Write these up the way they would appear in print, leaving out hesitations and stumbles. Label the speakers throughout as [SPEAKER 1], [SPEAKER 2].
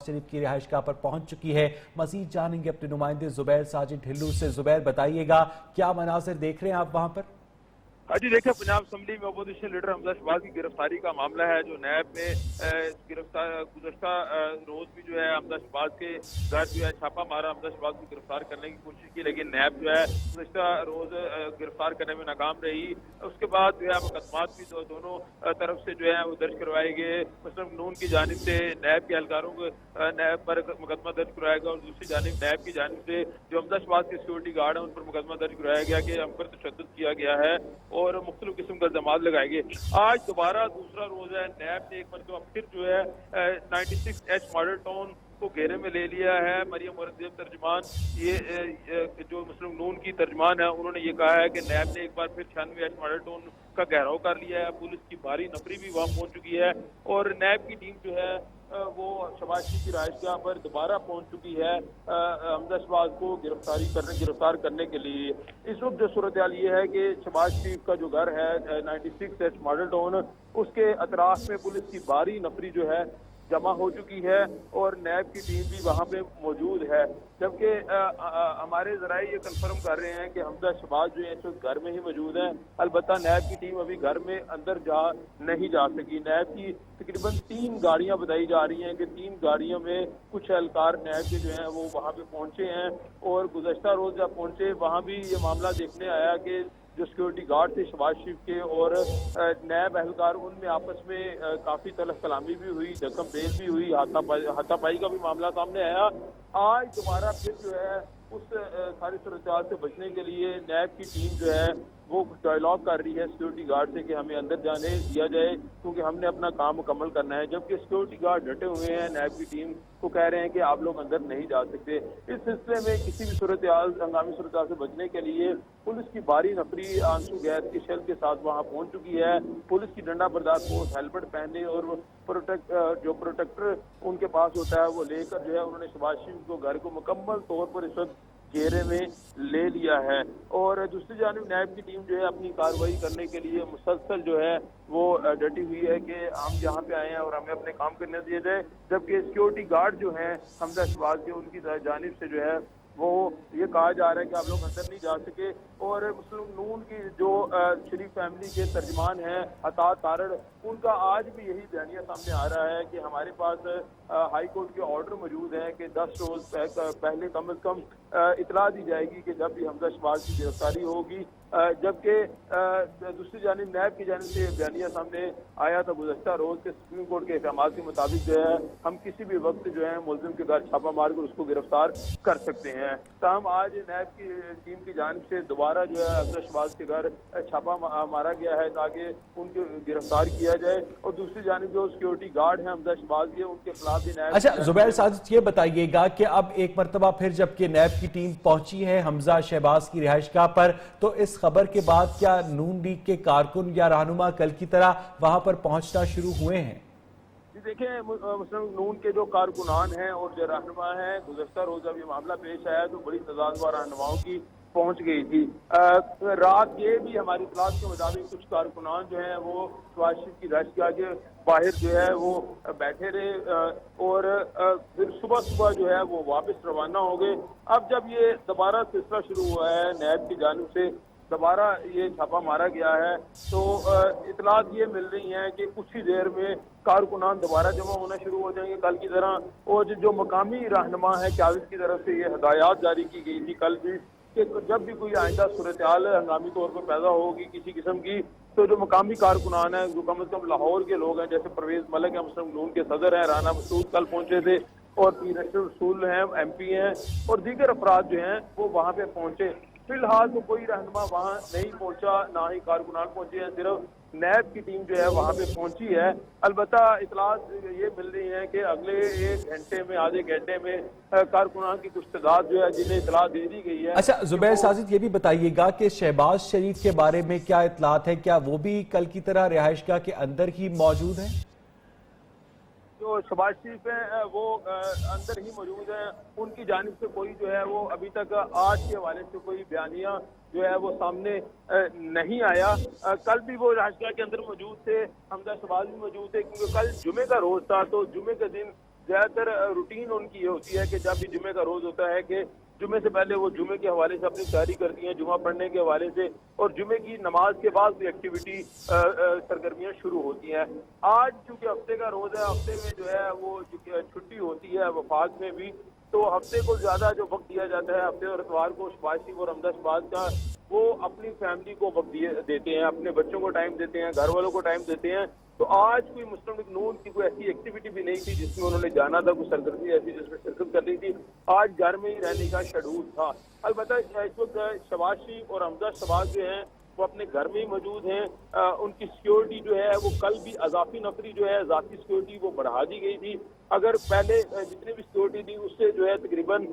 [SPEAKER 1] शरीफ की रिहाइश गाह पर पहुंच चुकी है। मजीद जानेंगे अपने नुमाइंदे जुबैर साजिद ढिल्लू से। जुबैर, बताइएगा क्या मनाजिर देख रहे हैं आप वहां पर?
[SPEAKER 2] हाँ जी, देखिए पंजाब असम्बली में अपोजिशन लीडर हमजा शहबाज की गिरफ्तारी का मामला है जो नैब ने गुज़श्ता रोज भी जो है हमजा शहबाज के घर जो है छापा मारा, हमजा शहबाज को गिरफ्तार करने की कोशिश की, लेकिन नैब जो है गुज़श्ता रोज गिरफ्तार करने में नाकाम रही। उसके बाद जो है मुकदमात भी दोनों तरफ से जो है वो दर्ज करवाए गए। मुस्लिम नून की जानिब से नैब के एहलकारों को नैब पर मुकदमा दर्ज करवाया गया और दूसरी जानिब नैब की जानिब से जो हमजा शहबाज के सिक्योरिटी गार्ड हैं उन पर मुकदमा दर्ज करवाया गया कि हम पर तशद्दुद किया गया है और मुख्तलिफ किस्म का इल्जामात लगाए गए। आज दोबारा दूसरा रोज है, नैब ने एक मरतबा फिर जो है 96H मॉडल टाउन को घेरे में ले लिया है। मरियम मुरद्दिब तर्जुमान ये जो मुस्लिम नून की तर्जुमान है उन्होंने ये कहा है कि नैब ने एक बार फिर 96H मॉडल टाउन का घेराव कर लिया है। पुलिस की भारी नफरी भी वहाँ पहुंच चुकी है और नैब की टीम जो है वो शहबाज शरीफ की रिहाइशगाह पर दोबारा पहुंच चुकी है हमजा शहबाज को गिरफ्तार करने के लिए। इस वक्त जो सूरत हाल ये है कि शहबाज शरीफ का जो घर है 96H मॉडल टाउन, उसके अतराफ में पुलिस की भारी नफरी जो है जमा हो चुकी है और नैब की टीम भी वहाँ पे मौजूद है। जबकि हमारे जराए ये कंफर्म कर रहे हैं कि हमजा शहबाज जो है इस वक्त घर में ही मौजूद है। अलबत्ता नैब की टीम अभी घर में अंदर नहीं जा सकी। नैब की तकरीबन 3 गाड़ियां बताई जा रही हैं कि 3 गाड़ियों में कुछ एहलकार नैब के जो हैं वो वहाँ पे पहुंचे हैं और गुज़श्ता रोज जब पहुंचे वहाँ भी ये मामला देखने आया कि जो सिक्योरिटी गार्ड थे शहबाज शरीफ के और नैब एहलकार, उनमें आपस में काफी तलख कलामी भी हुई, धक्कम पेश भी हुई, हाथापाई का भी मामला सामने आया। आज दोबारा फिर जो है उस सारी सूरत से बचने के लिए नैब की टीम जो है वो डायलॉग कर रही है सिक्योरिटी गार्ड से कि हमें अंदर जाने दिया जाए क्योंकि हमने अपना काम मुकम्मल करना है। जबकि सिक्योरिटी गार्ड डटे हुए हैं, नैब की टीम को कह रहे हैं कि आप लोग अंदर नहीं जा सकते। इस सिलसिले में किसी भी हंगामी सूरत से बचने के लिए पुलिस की भारी नफरी आंसू गैस के शेल के साथ वहां पहुंच चुकी है। पुलिस की डंडा बरदार फोर्स हेलमेट पहने और प्रोटेक्टर उनके पास होता है वो लेकर जो है उन्होंने शहबाज शरीफ को घर को मुकम्मल तौर पर इस वक्त घेरे में ले लिया है। और दूसरी जानिब नैब की टीम जो है अपनी कार्रवाई करने के लिए मुसलसल जो है वो डटी हुई है कि हम यहाँ पे आए हैं और हमें अपने काम करने दिए जाए। जबकि सिक्योरिटी गार्ड जो हैं हमजा शहबाज के, उनकी जानिब से जो है वो ये कहा जा रहा है कि आप लोग अंदर नहीं जा सके। और मुस्लिम नून की जो शरीफ फैमिली के तर्जमान हैं अता तारड़, उनका आज भी यही बयानिया सामने आ रहा है कि हमारे पास हाई कोर्ट के ऑर्डर मौजूद है कि 10 रोज पहले कम से कम इतला दी जाएगी कि जब भी हमजा शहबाज की गिरफ्तारी होगी। जबकि दूसरी जानिब नैब की जानिब से बयानिया सामने आया था गुज़श्ता रोज के सुप्रीम कोर्ट के अहकामात के मुताबिक जो है हम किसी भी वक्त जो है मुलजिम के घर छापा मार कर उसको गिरफ्तार कर सकते हैं। ताहम आज नैब की टीम की जानिब से दोबारा जो है हमजा शहबाज के घर छापा मारा गया है ताकि उनको गिरफ्तार किया जाए। और दूसरी जानिब जो सिक्योरिटी गार्ड है हमजा शहबाज के, उनके खिलाफ भी नैब।
[SPEAKER 1] अच्छा जुबैर साजिद, ये बताइएगा कि अब एक मरतबा फिर जबकि नैब की टीम पहुंची है हमजा शहबाज की रिहाइशगाह पर, तो इस खबर के बाद क्या नून लीग के कारकुन या रहनुमा कल की तरह वहां पर पहुंचना शुरू हुए हैं?
[SPEAKER 2] देखें, मुस्लिम नून के जो कारकुनान हैं और जो रहनुमा हैं, गुज़श्ता रोज जब ये मामला पेश आया तो बड़ी तादाद में रहनुमाओं की पहुंच गई थी। रात ये भी हमारी इतलात के मुताबिक कुछ कारकुनान जो हैं वो शहबाज शरीफ की रिहाइशगाह के बाहर जो है वो बैठे रहे और फिर सुबह जो है वो वापस रवाना हो गए। अब जब ये दोबारा सिलसिला शुरू हुआ है, नैब की जानिब से दोबारा ये छापा मारा गया है, तो इतलात ये मिल रही हैं कि कुछ ही देर में कारकुनान दोबारा जमा होना शुरू हो जाएंगे कल की तरह। और जो मकामी रहनुमा है क्यादत की तरफ से ये हदायत जारी की गई थी कल भी कि जब भी कोई आइंदा सूरत हाल हंगामी तौर पर पैदा होगी किसी किस्म की, तो जो मकामी कारकुनान है जो कम अज कम लाहौर के लोग हैं, जैसे परवेज मलिक है मुस्लिम नून के सदर हैं, राना मसूद कल पहुंचे थे और पीर रसूल हैं MP हैं और दीगर अफराद जो हैं वो वहाँ पे पहुंचे। फिलहाल तो कोई रहनुमा वहाँ नहीं पहुंचा, ना ही कारकुनान पहुंचे हैं, सिर्फ नैब की टीम जो है वहाँ पे पहुंची है। अलबत्ता इतलात ये मिल रही है कि अगले 1 घंटे में, आधे घंटे में कारकुनान की कुछ तादाद जो है जिन्हें इतलात दे दी गई है।
[SPEAKER 1] अच्छा जुबैर साजिद, ये भी बताइएगा कि शहबाज शरीफ के बारे में क्या इतलात है, क्या वो भी कल की तरह रिहाइशगाह के अंदर ही मौजूद है?
[SPEAKER 2] जो शहबाज शरीफ है वो अंदर ही मौजूद है। उनकी जानिब से कोई जो है वो अभी तक आज के हवाले से कोई बयानिया जो है वो सामने नहीं आया। कल भी वो रिहाइशगाह के अंदर मौजूद थे, हमजा शहबाज भी मौजूद थे क्योंकि कल जुमे का रोज था, तो जुमे के दिन زیادہ تر روٹین ان کی یہ ہوتی ہے کہ جب بھی جمعے کا روز ہوتا ہے کہ جمعے سے پہلے وہ جمعے کے حوالے سے اپنی تیاری کرتی ہیں، جمعہ پڑھنے کے حوالے سے، اور جمعے کی نماز کے بعد بھی ایکٹیویٹی سرگرمیاں شروع ہوتی ہیں۔ آج چونکہ ہفتے کا روز ہے، ہفتے میں جو ہے وہ چھٹی ہوتی ہے وفاق میں بھی، تو ہفتے کو زیادہ جو وقت دیا جاتا ہے، ہفتے اور اتوار کو شہباز شریف اور حمزہ شہباز کا وہ اپنی فیملی کو وقت دیتے ہیں، اپنے بچوں کو ٹائم دیتے ہیں، گھر والوں کو ٹائم دیتے ہیں۔ تو آج کوئی مسلم لیگ نون کی کوئی ایسی ایکٹیویٹی بھی نہیں تھی جس میں انہوں نے جانا تھا، کوئی سرگرمی ایسی جس میں شرکت کرنی تھی۔ آج گھر میں ہی رہنے کا شیڈول تھا۔ البتہ اس وقت شہباز شریف اور حمزہ شہباز جو ہیں وہ اپنے گھر میں ہی موجود ہیں۔ ان کی سیکیورٹی جو ہے وہ کل بھی اضافی نفری جو ہے ذاتی سیکیورٹی وہ بڑھا دی گئی تھی۔ اگر پہلے جتنی بھی سیکیورٹی تھی اس سے جو ہے تقریباً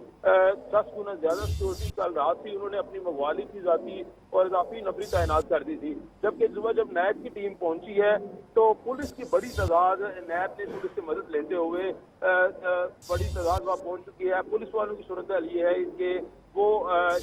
[SPEAKER 2] 10 گنا زیادہ سیکیورٹی کل رات ہی انہوں نے اپنی منگوالی تھی ذاتی، اور اضافی نفری تعینات کر دی تھی۔ جبکہ صبح جب نیب کی ٹیم پہنچی ہے تو پولیس کی بڑی تعداد، نیب نے پولیس سے مدد لیتے ہوئے بڑی تعداد وہاں پہنچ چکی ہے۔ پولیس والوں کی صورتحال یہ ہے کہ وہ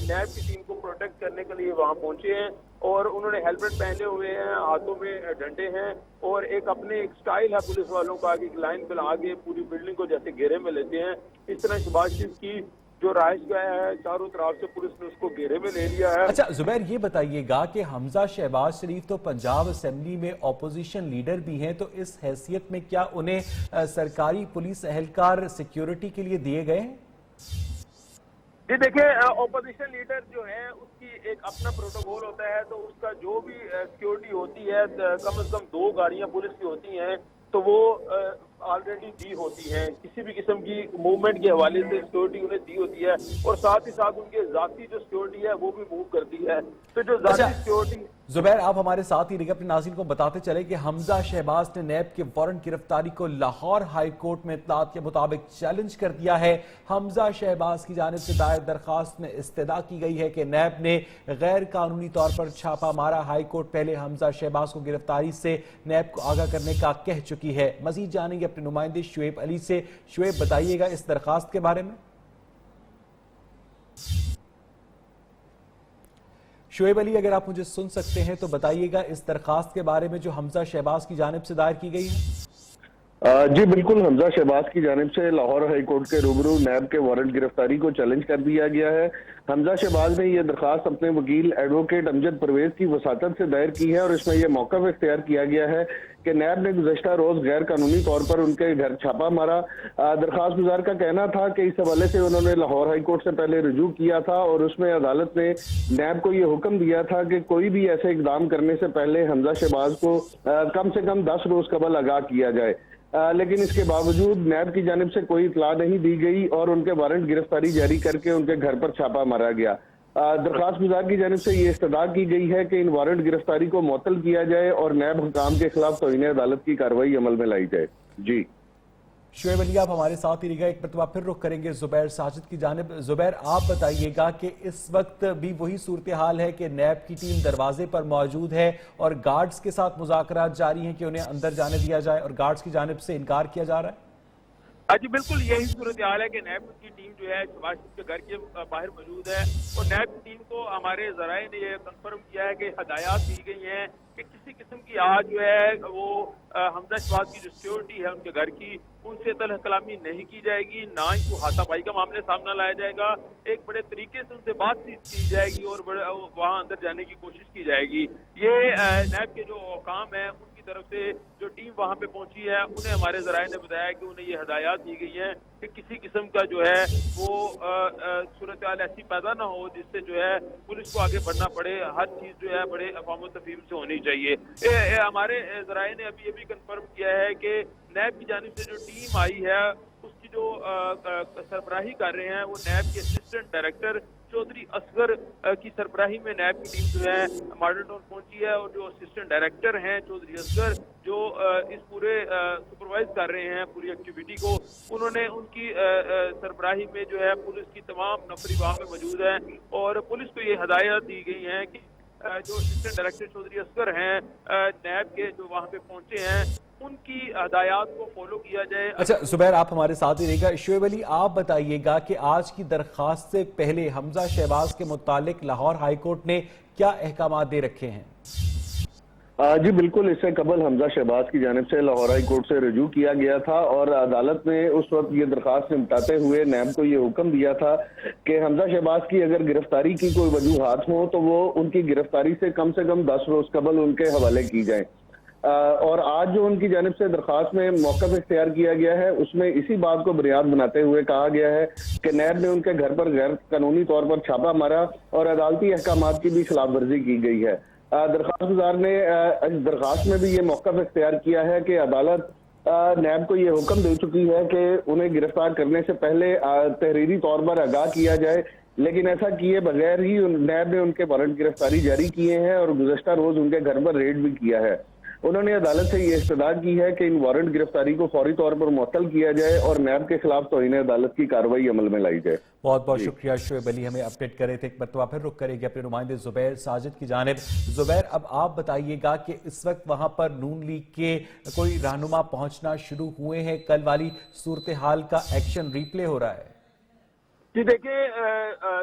[SPEAKER 2] نیب کی ٹیم کو پروٹیکٹ کرنے کے لیے وہاں پہنچے ہیں، اور انہوں نے ہیلمٹ پہنے ہوئے ہیں، ہاتھوں میں ڈنڈے ہیں، اور ایک اپنے ایک سٹائل ہے پولیس والوں کا کہ ایک لائن پہ لا کے پوری بلڈنگ کو جیسے گھیرے میں لیتے ہیں، اس طرح شہباز شریف کی جو رہائش گاہ ہے چاروں طرف سے پولیس نے اس کو گھیرے میں لے لیا ہے۔
[SPEAKER 1] اچھا زبیر، یہ بتائیے گا کہ حمزہ شہباز شریف تو پنجاب اسمبلی میں اپوزیشن لیڈر بھی ہیں، تو اس حیثیت میں کیا انہیں سرکاری پولیس اہلکار سیکیورٹی کے لیے دیے گئے ہیں؟
[SPEAKER 2] جی دیکھیں، اپوزیشن لیڈر جو ہے اس کی ایک اپنا پروٹوکول ہوتا ہے، تو اس کا جو بھی سیکیورٹی ہوتی ہے کم از کم 2 گاڑیاں پولیس کی ہوتی ہیں، تو وہ آلریڈی دی ہوتی ہیں۔ کسی بھی قسم کی موومنٹ کے حوالے سے سیکیورٹی انہیں دی ہوتی ہے، اور ساتھ ہی ساتھ ان کے ذاتی جو سیکیورٹی ہے وہ بھی موو کرتی ہے۔ تو جو ذاتی سیکیورٹی
[SPEAKER 1] زبیر، آپ ہمارے ساتھ ہی رہے، اپنے ناظرین کو بتاتے چلے کہ حمزہ شہباز نے نیب کے وارنٹ گرفتاری کو لاہور ہائی کورٹ میں اطلاعات کے مطابق چیلنج کر دیا ہے۔ حمزہ شہباز کی جانب سے دائر درخواست میں استدعا کی گئی ہے کہ نیب نے غیر قانونی طور پر چھاپا مارا۔ ہائی کورٹ پہلے حمزہ شہباز کو گرفتاری سے نیب کو آگاہ کرنے کا کہہ چکی ہے۔ مزید جانیں گے اپنے نمائندے شعیب علی سے۔ شعیب، بتائیے گا اس درخواست کے بارے میں۔ شعیب علی، اگر آپ مجھے سن سکتے ہیں تو بتائیے گا اس درخواست کے بارے میں جو حمزہ شہباز کی جانب سے دائر کی گئی ہے۔
[SPEAKER 3] جی بالکل، حمزہ شہباز کی جانب سے لاہور ہائی کورٹ کے روبرو نیب کے وارنٹ گرفتاری کو چیلنج کر دیا گیا ہے۔ حمزہ شہباز نے یہ درخواست اپنے وکیل ایڈوکیٹ امجد پرویز کی وساطت سے دائر کی ہے، اور اس میں یہ موقف اختیار کیا گیا ہے کہ نیب نے گزشتہ روز غیر قانونی طور پر ان کے گھر چھاپا مارا۔ درخواست گزار کا کہنا تھا کہ اس حوالے سے انہوں نے لاہور ہائی کورٹ سے پہلے رجوع کیا تھا، اور اس میں عدالت نے نیب کو یہ حکم دیا تھا کہ کوئی بھی ایسے اقدام کرنے سے پہلے حمزہ شہباز کو کم سے کم 10 روز قبل آگاہ کیا جائے، لیکن اس کے باوجود نیب کی جانب سے کوئی اطلاع نہیں دی گئی، اور ان کے وارنٹ گرفتاری جاری کر کے ان کے گھر پر چھاپا مارا گیا۔ درخواست گزار کی جانب سے یہ استدعا کی گئی ہے کہ ان وارنٹ گرفتاری کو معطل کیا جائے اور نیب حکام کے خلاف توہین عدالت کی کارروائی عمل میں لائی جائے۔ جی
[SPEAKER 1] شعیب علی، آپ ہمارے ساتھ ہی رہے گا، ایک مرتبہ پھر رخ کریں گے زبیر ساجد کی جانب۔ زبیر، آپ بتائیے گا کہ اس وقت بھی وہی صورتحال ہے کہ نیب کی ٹیم دروازے پر موجود ہے اور گارڈز کے ساتھ مذاکرات جاری ہیں کہ انہیں اندر جانے دیا جائے، اور گارڈز کی جانب سے انکار کیا جا رہا ہے؟
[SPEAKER 2] جی بالکل یہی صورتحال ہے کہ نیب کی ٹیم جو ہے شہباز شریف کے گھر کے باہر موجود ہے، اور نیب کی ٹیم کو ہمارے ذرائع نے یہ کنفرم کیا ہے کہ ہدایات دی گئی ہیں کہ کسی قسم کی آج جو ہے وہ حمزہ شہباز کی جو سیکیورٹی ہے ان کے گھر کی، ان سے طلح کلامی نہیں کی جائے گی، نہ ہی کوئی ہاتھا پائی کا معاملے سامنے لایا جائے گا۔ ایک بڑے طریقے سے ان سے بات چیت کی جائے گی اور وہاں اندر جانے کی کوشش کی جائے گی۔ یہ نیب کے جو حکام ہیں ان کی طرف سے جو ٹیم وہاں پہ پہنچی ہے انہیں ہمارے ذرائع نے بتایا کہ انہیں یہ ہدایات دی گئی ہیں کہ کسی قسم کا جو ہے وہ صورتحال ایسی پیدا نہ ہو جس سے جو ہے پولیس کو آگے بڑھنا پڑے۔ ہر چیز جو ہے بڑے افہام و تفہیم سے ہونی چاہیے۔ ہمارے ذرائع نے ابھی یہ بھی کنفرم کیا ہے کہ نیب کی جانب سے جو ٹیم آئی ہے اس کی جو سربراہی کر رہے ہیں وہ نیب کے اسسٹنٹ ڈائریکٹر چودھری اصغر کی سربراہی میں نیب کی ٹیم جو ہے ماڈل ٹاؤن پہنچی ہے، اور جو اسسٹنٹ ڈائریکٹر ہیں چودھری اصغر جو اس پورے سپروائز کر رہے ہیں پوری ایکٹیویٹی کو، انہوں نے ان کی سربراہی میں جو ہے پولیس کی تمام نفری وہاں میں موجود ہیں، اور پولیس کو یہ ہدایت دی گئی ہیں کہ جو اسسٹنٹ ڈائریکٹر چودھری اصغر ہیں نیب کے جو وہاں پہ پہنچے ہیں ان کی ہدایات کو فالو کیا جائے۔
[SPEAKER 1] اچھا زبیر، آپ ہمارے ساتھ ہی رہے گا۔ شعیب علی، آپ بتائیے گا کہ آج کی درخواست سے پہلے حمزہ شہباز کے متعلق لاہور ہائی کورٹ نے کیا احکامات دے رکھے ہیں؟
[SPEAKER 3] जी बिल्कुल, इससे कबल हमजा शहबाज की जानिब से लाहौर हाई कोर्ट से रजू किया गया था और अदालत ने उस वक्त ये दरख्वास्त निपटाते हुए नैब को ये हुक्म दिया था कि हमजा शहबाज की अगर गिरफ्तारी की कोई वजूहात हो तो वो उनकी गिरफ्तारी से कम 10 रोज कबल उनके हवाले की जाए। और आज जो उनकी जानिब से दरख्वास्त में मौक़िफ़ इख्तियार किया गया है उसमें इसी बात को बुनियाद बनाते हुए कहा गया है कि नैब ने उनके घर पर गैर कानूनी तौर पर छापा मारा और अदालती अहकामात की भी खिलाफ वर्जी की गई है। दरख्वास्त गुजार ने इस दरख्वास्त में भी ये मौक़िफ़ इख्तियार किया है कि अदालत नैब को ये हुक्म दे चुकी है कि उन्हें गिरफ्तार करने से पहले तहरीरी तौर पर आगाह किया जाए, लेकिन ऐसा किए बगैर ही नैब ने उनके वारंट गिरफ्तारी जारी किए हैं और गुज़श्ता रोज उनके घर पर रेड भी किया है। उन्होंने अदालत से ये इस्तदा की है कि इन वारंट गिरफ्तारी को फौरी तौर पर मुअत्तल किया जाए और नैब के खिलाफ तौहीन अदालत की कार्रवाई अमल में लाई जाए।
[SPEAKER 1] बहुत बहुत शुक्रिया शोएब अली, हमें अपडेट कर रहे थे। एक मरतबा फिर रुख करेंगे अपने नुमाइंदे जुबैर साजिद की जानिब। जुबैर, अब आप बताइएगा कि इस वक्त वहां पर नून लीग के कोई रहनुमा पहुंचना शुरू हुए हैं? कल वाली सूरत हाल का एक्शन रिप्ले हो रहा है?
[SPEAKER 2] जी देखिए,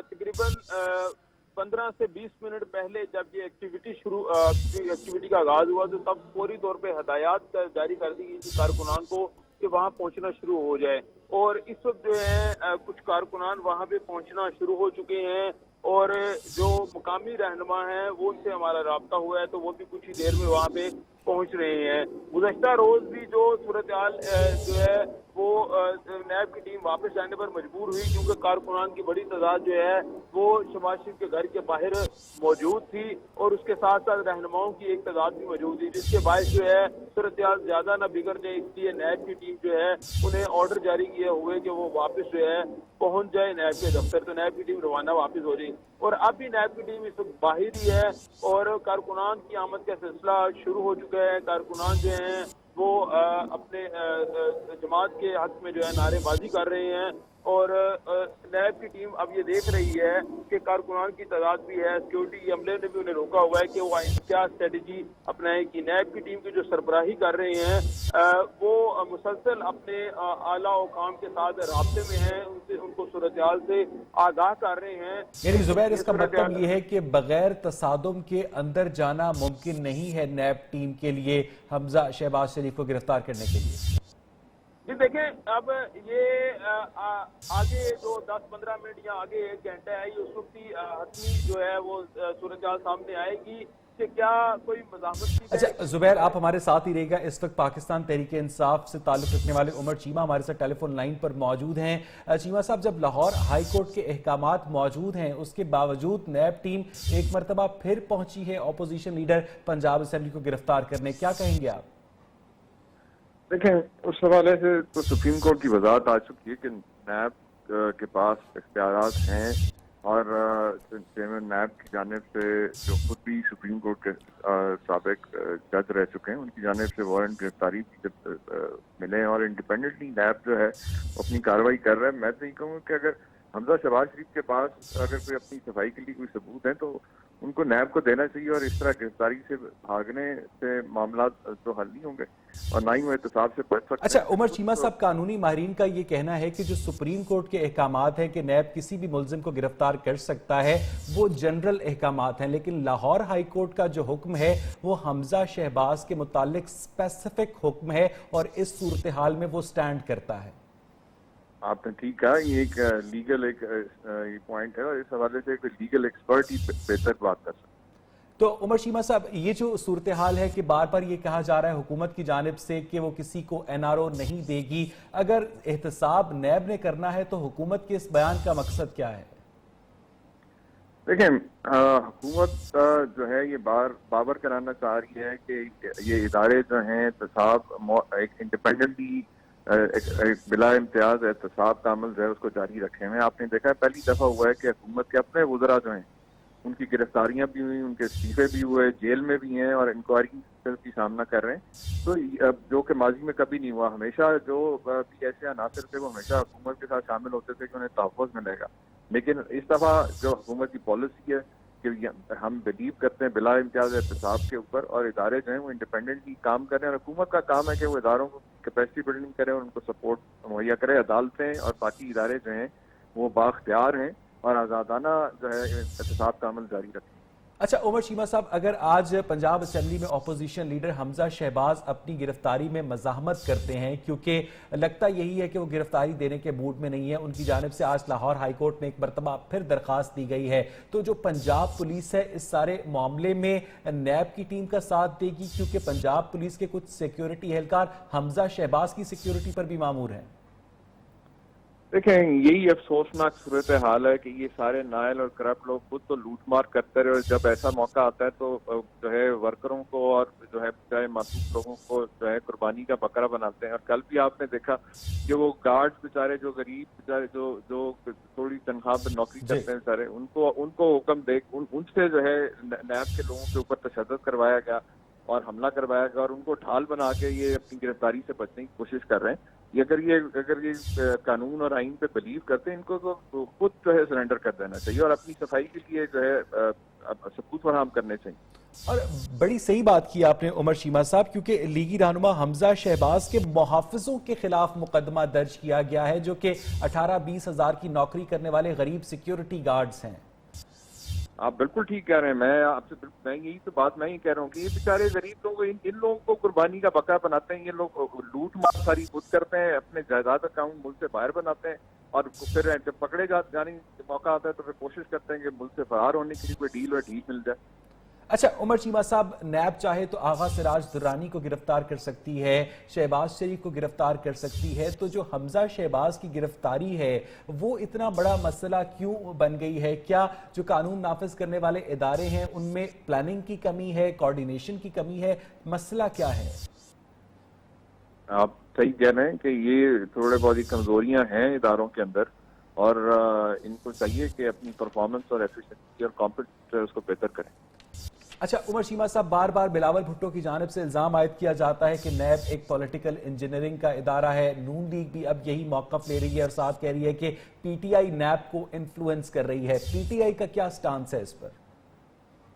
[SPEAKER 2] तकरीबन 15 से 20 मिनट पहले जब ये एक्टिविटी का आगाज हुआ तो तब फौरी तौर पे हदायत जारी कर दी गई थी कारकुनान को कि वहाँ पहुँचना शुरू हो जाए। और इस वक्त जो है कुछ कारकुनान वहाँ पे पहुँचना शुरू हो चुके हैं और जो मुकामी रहनुमा हैं वो उनसे हमारा राब्ता हुआ है तो वो भी कुछ ही देर में वहाँ पे पहुँच रहे हैं। गुज़श्ता रोज भी जो सूरत हाल जो है वो नैब की टीम वापस जाने पर मजबूर हुई क्योंकि कारकुनान की बड़ी तादाद जो है वो शहबाज शरीफ के घर के बाहर मौजूद थी और उसके साथ साथ रहनुमाओं की एक तादाद भी मौजूद थी, जिसके बायस जो है सूरत हाल ज्यादा न बिगड़ जाए, इसलिए नैब की टीम जो है उन्हें ऑर्डर जारी किए हुए कि वो वापस जो है पहुंच जाए नैब के दफ्तर। तो नैब की टीम रवाना वापस हो रही और अब भी नैब की टीम इस वक्त बाहर ही है और कारकुनान की आमद का सिलसिला शुरू हो चुका है। कारकुनान जो हैं वो अपने जमात के हक में जो है नारेबाजी कर रहे हैं और नैब की टीम अब ये देख रही है कि कारकुनान की तादाद भी है, सिक्योरिटी अमले ने भी उन्हें रोका हुआ है कि वो क्या स्ट्रेटजी अपनाए। कि नैब की टीम की जो सरबराही कर रहे हैं वो मुसलसल अपने आला हुकाम के साथ राब्ते में हैं, उनको सूरत हाल से आगाह कर रहे हैं।
[SPEAKER 1] यानी जुबैर, इसका मतलब ये है कि बगैर तसादुम के अंदर जाना मुमकिन नहीं है नैब टीम के लिए हमजा शहबाज शरीफ को गिरफ्तार करने के लिए?
[SPEAKER 2] जी देखें, अब ये आगे जो 10-15 मिनट या आगे 1 घंटा है ये उस वक्त ही हतमी जो है वो सूरत हाल सामने आएगी कि क्या कोई मज़ाहमत की।
[SPEAKER 1] अच्छा जुबैर, आप हमारे साथ ही रहेगा। इस वक्त पाकिस्तान तहरीक इंसाफ से ताल्लुक़ रखने वाले उमर चीमा हमारे साथ टेलीफोन लाइन पर मौजूद हैं। चीमा साहब, जब लाहौर हाई कोर्ट के अहकामात मौजूद हैं उसके बावजूद नैब टीम एक मरतबा फिर पहुंची है अपोजिशन लीडर पंजाब असेंबली को गिरफ्तार करने, क्या कहेंगे आप?
[SPEAKER 4] देखें, उस हवाले से तो सुप्रीम कोर्ट की वजाहत आ चुकी है कि नैब के पास इख्तियारात हैं और चेयरमैन नैब की जानिब से जो खुद भी सुप्रीम कोर्ट के साबिक जज रह चुके हैं उनकी जानिब से वारंट गिरफ्तारी मिले और इंडिपेंडेंटली नैब जो है अपनी कार्रवाई कर रहा है। मैं तो ये कहूँगा कि अगर हमजा शहबाज शरीफ के पास अगर कोई अपनी सफाई के लिए कोई सबूत है तो उनको नैब को देना चाहिए और इस तरह गिरफ्तारी से भागने से मामला तो हल नहीं होंगे और ना ही वो एहतसाब से बच सकते।
[SPEAKER 1] अच्छा उमर चीमा साहब, कानूनी माहिरीन का ये कहना है कि जो सुप्रीम कोर्ट के अहकामात हैं कि नैब किसी भी मुल्जिम को गिरफ्तार कर सकता है वो जनरल अहकामात हैं, लेकिन लाहौर हाई कोर्ट का जो हुक्म है वो हमजा शहबाज के मुतालिक स्पेसिफिक हुक्म है और इस सूरत हाल में वो स्टैंड करता है।
[SPEAKER 4] आपने ठीक कहा, ये एक लीगल एक पॉइंट है और इस हवाले से एक लीगल एक्सपर्ट ही बेहतर बात कर सकते।
[SPEAKER 1] तो उमर चीमा साहब, ये जो सूरत हाल है कि बार बार ये कहा जा रहा है हुकूमत की जानिब से कि वो किसी को NRO नहीं देगी, अगर एहतसाब नैब ने करना है तो हुकूमत के इस बयान का मकसद क्या है?
[SPEAKER 4] देखें, हुकूमत जो है ये बाबर कराना चाह रही है कि ये इदारे जो हैं एहतसाब एक इंडिपेंडेंटली बिला इम्तियाज एहतसाब का अमल जो है उसको जारी रखे हुए। आपने देखा है पहली दफा हुआ है कि हुकूमत के अपने वज़रा जो हैं उनकी गिरफ्तारियां भी हुई, उनके इस्तीफे भी हुए, जेल में भी हैं और इंक्वायरी की सामना कर रहे हैं। तो जो कि माजी में कभी नहीं हुआ। हमेशा जो भी ऐसे अनासर थे वो हमेशा हुकूमत के साथ शामिल होते थे कि उन्हें तहफ़्फ़ुज़ मिलेगा, लेकिन इस दफा जो हुकूमत की पॉलिसी है कि हम बिलीव करते हैं बिला इम्तियाज एहतसाब के ऊपर और इदारे जो हैं वो इंडिपेंडेंटली काम कर रहे हैं और हुकूमत का काम है कि वो इदारों को कैपेसिटी बिल्डिंग करें और उनको सपोर्ट मुहैया करें। अदालतें और बाकी इदारे जो हैं वो बाख्तियार हैं और आज़ादाना जो है एहतसाब का अमल जारी रखें।
[SPEAKER 1] अच्छा उमर चीमा साहब, अगर आज पंजाब असेंबली में अपोजिशन लीडर हमजा शहबाज अपनी गिरफ्तारी में मज़ाहमत करते हैं, क्योंकि लगता यही है कि वो गिरफ्तारी देने के मूड में नहीं है, उनकी जानिब से आज लाहौर हाई कोर्ट में एक मरतबा फिर दरखास्त दी गई है, तो जो पंजाब पुलिस है इस सारे मामले में नैब की टीम का साथ देगी, क्योंकि पंजाब पुलिस के कुछ सिक्योरिटी एहलकार हमजा शहबाज की सिक्योरिटी पर भी मामूर हैं?
[SPEAKER 4] देखें, यही अफसोसनाक सूरत हाल है कि ये सारे नायल और करप्ट लोग खुद तो लूट मार करते रहे, और जब ऐसा मौका आता है तो जो है वर्करों को और जो है बेचारे मासूम लोगों को जो है कुर्बानी का बकरा बनाते हैं। और कल भी आपने देखा कि वो गार्ड्स बेचारे जो गरीब बेचारे जो थोड़ी तनख्वाह पर नौकरी करते हैं बेचारे, उनको हुक्म दे उनसे जो है नैब के लोगों के ऊपर तशद्दुद करवाया गया और हमला करवाया गया, और उनको ढाल बना के ये अपनी गिरफ्तारी से बचने की कोशिश कर रहे हैं। अगर ये कानून और आइन पे बिलीव करते हैं, इनको तो खुद जो है सरेंडर कर देना चाहिए और अपनी सफाई के लिए जो है सबूत फराहम करने चाहिए।
[SPEAKER 1] और बड़ी सही बात की आपने उमर चीमा साहब, क्योंकि लीगी रहनुमा हमजा शहबाज के मुहाफिजों के खिलाफ मुकदमा दर्ज किया गया है, जो कि 18-20 हजार की नौकरी करने वाले गरीब सिक्योरिटी गार्ड्स हैं।
[SPEAKER 4] आप बिल्कुल ठीक कह रहे हैं। मैं यही तो बात मैं ही कह रहा हूँ कि ये बेचारे गरीब लोग इन लोगों को कुर्बानी का बकरा बनाते हैं। ये लोग लूट मार सारी खुद करते हैं, अपने जायदाद अकाउंट मुल्क से बाहर बनाते हैं, और फिर जब पकड़े जाने का मौका आता है तो फिर कोशिश करते हैं कि मुल्क से फरार होने के लिए कोई डील और ढील मिल जाए।
[SPEAKER 1] अच्छा उमर चीमा साहब, नैब चाहे तो आगा सिराज दुर्रानी को गिरफ्तार कर सकती है, शहबाज शरीफ को गिरफ्तार कर सकती है, तो जो हमजा शहबाज की गिरफ्तारी है वो इतना बड़ा मसला क्यों बन गई है? क्या जो कानून नाफिज करने वाले इदारे हैं उनमें प्लानिंग की कमी है, कोऑर्डिनेशन की कमी है, मसला क्या है?
[SPEAKER 4] आप सही कह रहे हैं कि ये थोड़े बहुत ही कमजोरियां हैं इदारों के अंदर, और इनको चाहिए कि अपनी परफॉर्मेंस और एफिशिएंसी और कॉम्पिटेंस को बेहतर करें।
[SPEAKER 1] अच्छा उमर चीमा साहब, बार बार बिलावल भुट्टो की जानिब से इल्जाम आयद किया जाता है कि नैब एक पॉलिटिकल इंजीनियरिंग का इदारा है। नून लीग भी अब यही मौकफ ले रही है और साथ कह रही है कि पीटीआई नैब को इन्फ्लुएंस कर रही है। पीटीआई का क्या स्टांस है इस पर?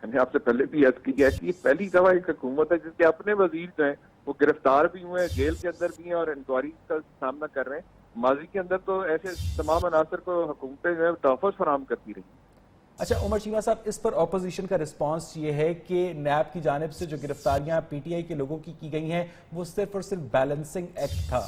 [SPEAKER 4] मैंने आपसे पहले भी अर्ज किया है कि ये पहली दफा एक हुकूमत है जिसके अपने वजीर जो हैं वो गिरफ्तार भी हुए हैं, जेल के अंदर भी हैं और इंक्वायरी का सामना कर रहे हैं। माजी के अंदर तो ऐसे तमाम अनासर को हुकूमतें जो है तहफ़्फ़ुज़ फराहम करती रही।
[SPEAKER 1] अच्छा उमर चीमा साहब, इस पर अपोजिशन का रिस्पांस ये है कि नैब की जानिब से जो गिरफ्तारियां पीटीआई के लोगों की गई हैं वो सिर्फ और सिर्फ बैलेंसिंग एक्ट था।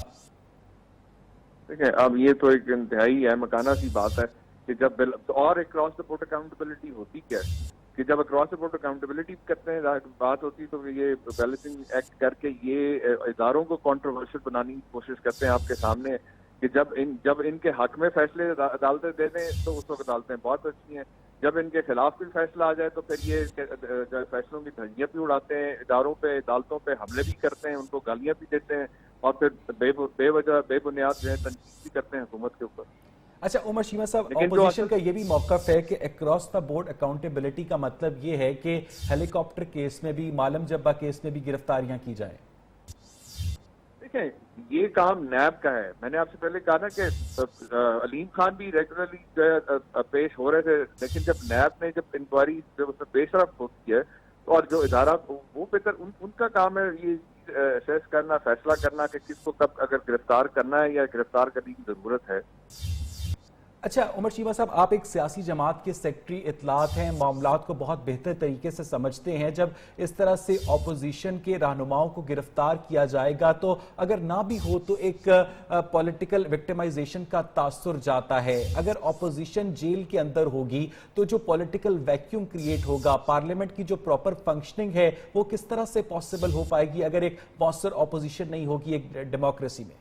[SPEAKER 4] ठीक है, अब ये तो एक इंतहाई है मकाना सी बात है कि जब और अक्रॉस द बोर्ड अकाउंटेबिलिटी होती क्या है कि जब अक्रॉस द बोर्ड अकाउंटेबिलिटी करते हैं बात होती तो ये बैलेंसिंग एक्ट करके ये इदारों को कंट्रोवर्शियल बनाने की कोशिश करते हैं आपके सामने कि जब इनके हक में फैसले अदालतें दे दें तो उस वक्त अदालतें बहुत अच्छी हैं, जब इनके खिलाफ कोई फैसला आ जाए तो फिर ये फैसलों की धज्जियां भी उड़ाते हैं, इदारों पे अदालतों पे हमले भी करते हैं, उनको गालियां भी देते हैं और फिर बेवजह बेबुनियाद जो है तनकीद भी करते हैं हुकूमत के ऊपर।
[SPEAKER 1] अच्छा उमर चीमा साहब, अपोजिशन का ये भी मौकफ है कि अक्रॉस द बोर्ड अकाउंटेबिलिटी का मतलब ये है कि हेलीकॉप्टर केस में भी, मालम जब्बा केस में भी गिरफ्तारियां की जाए।
[SPEAKER 4] देखें, ये काम नैब का है। मैंने आपसे पहले कहा ना कि अलीम खान भी रेगुलरली जो है पेश हो रहे थे, लेकिन जब नैब ने जब इंक्वायरी जब उसमें बेशरफ होती है और जो इदारा वो बेहतर उनका काम है ये असेस करना, फैसला करना कि किसको कब अगर गिरफ्तार करना है या गिरफ्तार करने की जरूरत है।
[SPEAKER 1] अच्छा उमर चीमा साहब, आप एक सियासी जमात के सेक्रेटरी इत्तलात हैं, मामलात को बहुत बेहतर तरीके से समझते हैं। जब इस तरह से अपोजिशन के रहनुमाओं को गिरफ्तार किया जाएगा तो अगर ना भी हो तो एक पॉलिटिकल विक्टिमाइजेशन का तासुर जाता है। अगर अपोजिशन जेल के अंदर होगी तो जो पॉलिटिकल वैक्यूम क्रिएट होगा, पार्लियामेंट की जो प्रॉपर फंक्शनिंग है वो किस तरह से पॉसिबल हो पाएगी अगर एक मौसर अपोजिशन नहीं होगी एक डेमोक्रेसी में?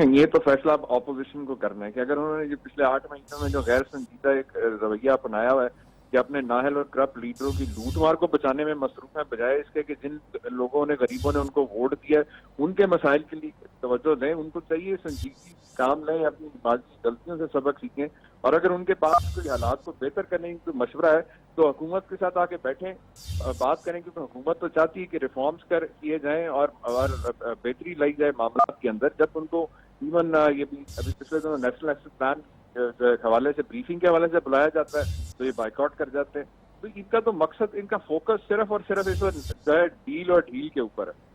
[SPEAKER 4] ये तो फैसला अब ऑपोजिशन को करना है कि अगर उन्होंने ये पिछले 8 महीनों में जो गैर संजीदा एक रवैया अपनाया हुआ है कि अपने नाहल और करप्ट लीडरों की लूटमार को बचाने में मसरूफ है, बजाय इसके कि जिन लोगों ने गरीबों ने उनको वोट दिया उनके मसाइल के लिए तवज्जो दें, उनको चाहिए संजीदगी काम लें, अपनी माजी गलतियों से सबक सीखें, और अगर उनके पास कोई हालात को बेहतर करने की कोई मशवरा है तो हुकूमत के साथ आके बैठें, बात करें, क्योंकि हुकूमत तो चाहती है कि रिफॉर्म्स किए जाएं और बेहतरी लाई जाए मामला के अंदर। जब उनको इवन ये भी अभी पिछले दिनों नेशनल एक्शन प्लान के हवाले से ब्रीफिंग के हवाले से बुलाया जाता है तो ये बाइकआउट कर जाते हैं। तो इनका तो मकसद, इनका फोकस सिर्फ और सिर्फ इस वक्त जो है डील और ढील के ऊपर है।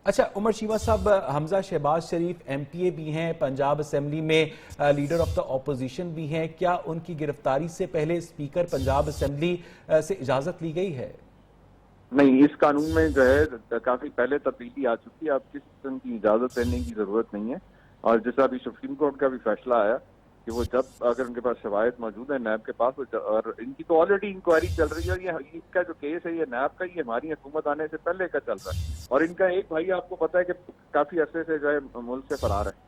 [SPEAKER 1] अच्छा उमर शीमा साहब, हमजा शहबाज शरीफ MPA भी हैं, पंजाब असेंबली में लीडर ऑफ द ऑपोजिशन भी हैं, क्या उनकी गिरफ्तारी से पहले स्पीकर पंजाब असेंबली से इजाजत ली गई है?
[SPEAKER 4] नहीं, इस कानून में जो है काफी पहले तब्दीली आ चुकी है, अब किसी किस्म की इजाजत लेने की जरूरत नहीं है। और जैसा अभी सुप्रीम कोर्ट का भी फैसला आया कि वो जब अगर उनके पास शवायद मौजूद है नैब के पास, और इनकी तो ऑलरेडी इंक्वायरी चल रही है, ये इनका जो केस है ये नैब का, ये हमारी हुकूमत आने से पहले का चल रहा है। और इनका एक भाई आपको पता है कि काफी अरसे से जो है मुल्क से फरार है।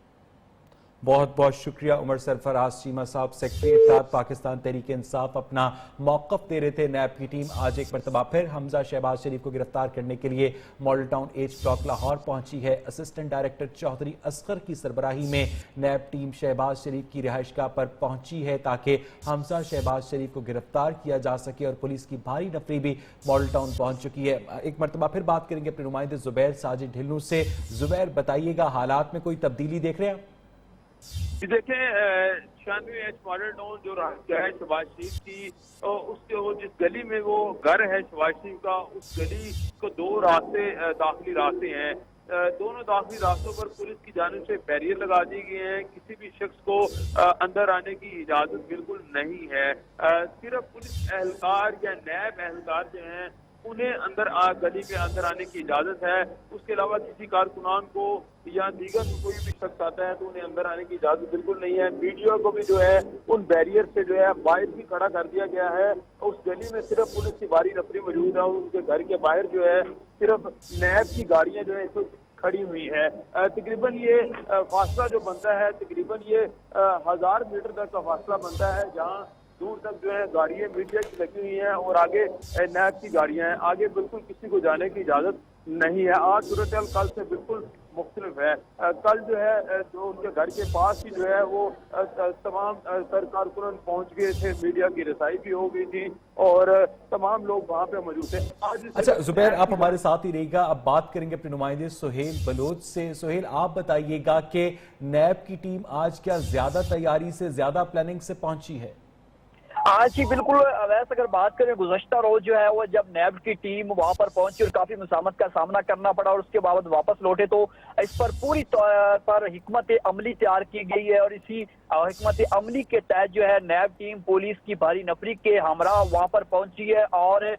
[SPEAKER 1] बहुत बहुत शुक्रिया उमर सरफराज चीमा साहब, सेक्रेटरी इत्तेहाद पाकिस्तान तहरीक इंसाफ अपना मौक़िफ़ दे रहे थे। नैब की टीम आज एक मरतबा फिर हमजा शहबाज शरीफ को गिरफ्तार करने के लिए model town H block Lahore पहुंची है। असिस्टेंट डायरेक्टर चौधरी असगर की सरबराही में नैब टीम शहबाज शरीफ की रिहाइशगाह पर पहुंची है ताकि हमजा शहबाज शरीफ को गिरफ्तार किया जा सके, और पुलिस की भारी नफरी भी मॉडल टाउन पहुंच चुकी है। एक मरतबा फिर बात करेंगे अपने नुमाइंदे जुबैर साजिद ढिल्लू से। जुबैर, बताइएगा हालात में कोई तब्दीली देख रहे हैं?
[SPEAKER 2] देखें 96H मॉडल टाउन जो है शहबाज शरीफ की, उसके वो जिस गली में वो घर है शहबाज शरीफ का, उस गली को दो रास्ते दाखिली रास्ते हैं। दोनों दाखिली रास्तों पर पुलिस की जानिब से बैरियर लगा दिए गए हैं। किसी भी शख्स को अंदर आने की इजाजत बिल्कुल नहीं है। सिर्फ पुलिस एहलकार या नैब एहलकार जो हैं उन्हें गली के अंदर आने की इजाजत है। उसके अलावा किसी कारकुनान को या दीगर कोई भी शख्स आता है तो उन्हें अंदर आने की इजाजत बिल्कुल नहीं है। मीडिया को भी जो है उन बैरियर से जो है बाहर भी खड़ा कर दिया गया है। उस गली में सिर्फ पुलिस की भारी नफरी मौजूद है। उनके घर के बाहर जो है सिर्फ नैब की गाड़ियां जो है इस वक्त खड़ी हुई है। तकरीबन ये फासला जो बनता है, तकरीबन ये 1000 मीटर तक का फासला बनता है, जहाँ दूर तक जो है गाड़ियां मीडिया की लगी हुई हैं और आगे नैब की गाड़ियां हैं। आगे बिल्कुल किसी को जाने की इजाजत नहीं है। आज सूरत कल से बिल्कुल मुख्तलिफ है। कल जो है जो उनके घर के पास ही जो है वो तमाम कारकुनान पहुंच गए थे, मीडिया की रसाई भी हो गई थी और तमाम लोग वहां पे मौजूद थे।
[SPEAKER 1] अच्छा जुबैर, आप हमारे साथ ही रहिएगा। अब बात करेंगे अपने नुमाइंदे सुहेल बलोच से। सुहेल, आप बताइएगा कि नैब की टीम आज क्या ज्यादा तैयारी से, ज्यादा प्लानिंग से पहुंची है?
[SPEAKER 5] आज ही बिल्कुल वैसे अगर बात करें, गुज़श्ता रोज जो है वो जब नैब की टीम वहां पर पहुंची और काफी मुसामत का सामना करना पड़ा और उसके बाद वापस लौटे, तो इस पर पूरी तौर पर हिकमत अमली तैयार की गई है। और इसी हिकमत अमली के तहत जो है नैब टीम पुलिस की भारी नफरी के हमरा वहां पर पहुंची है। और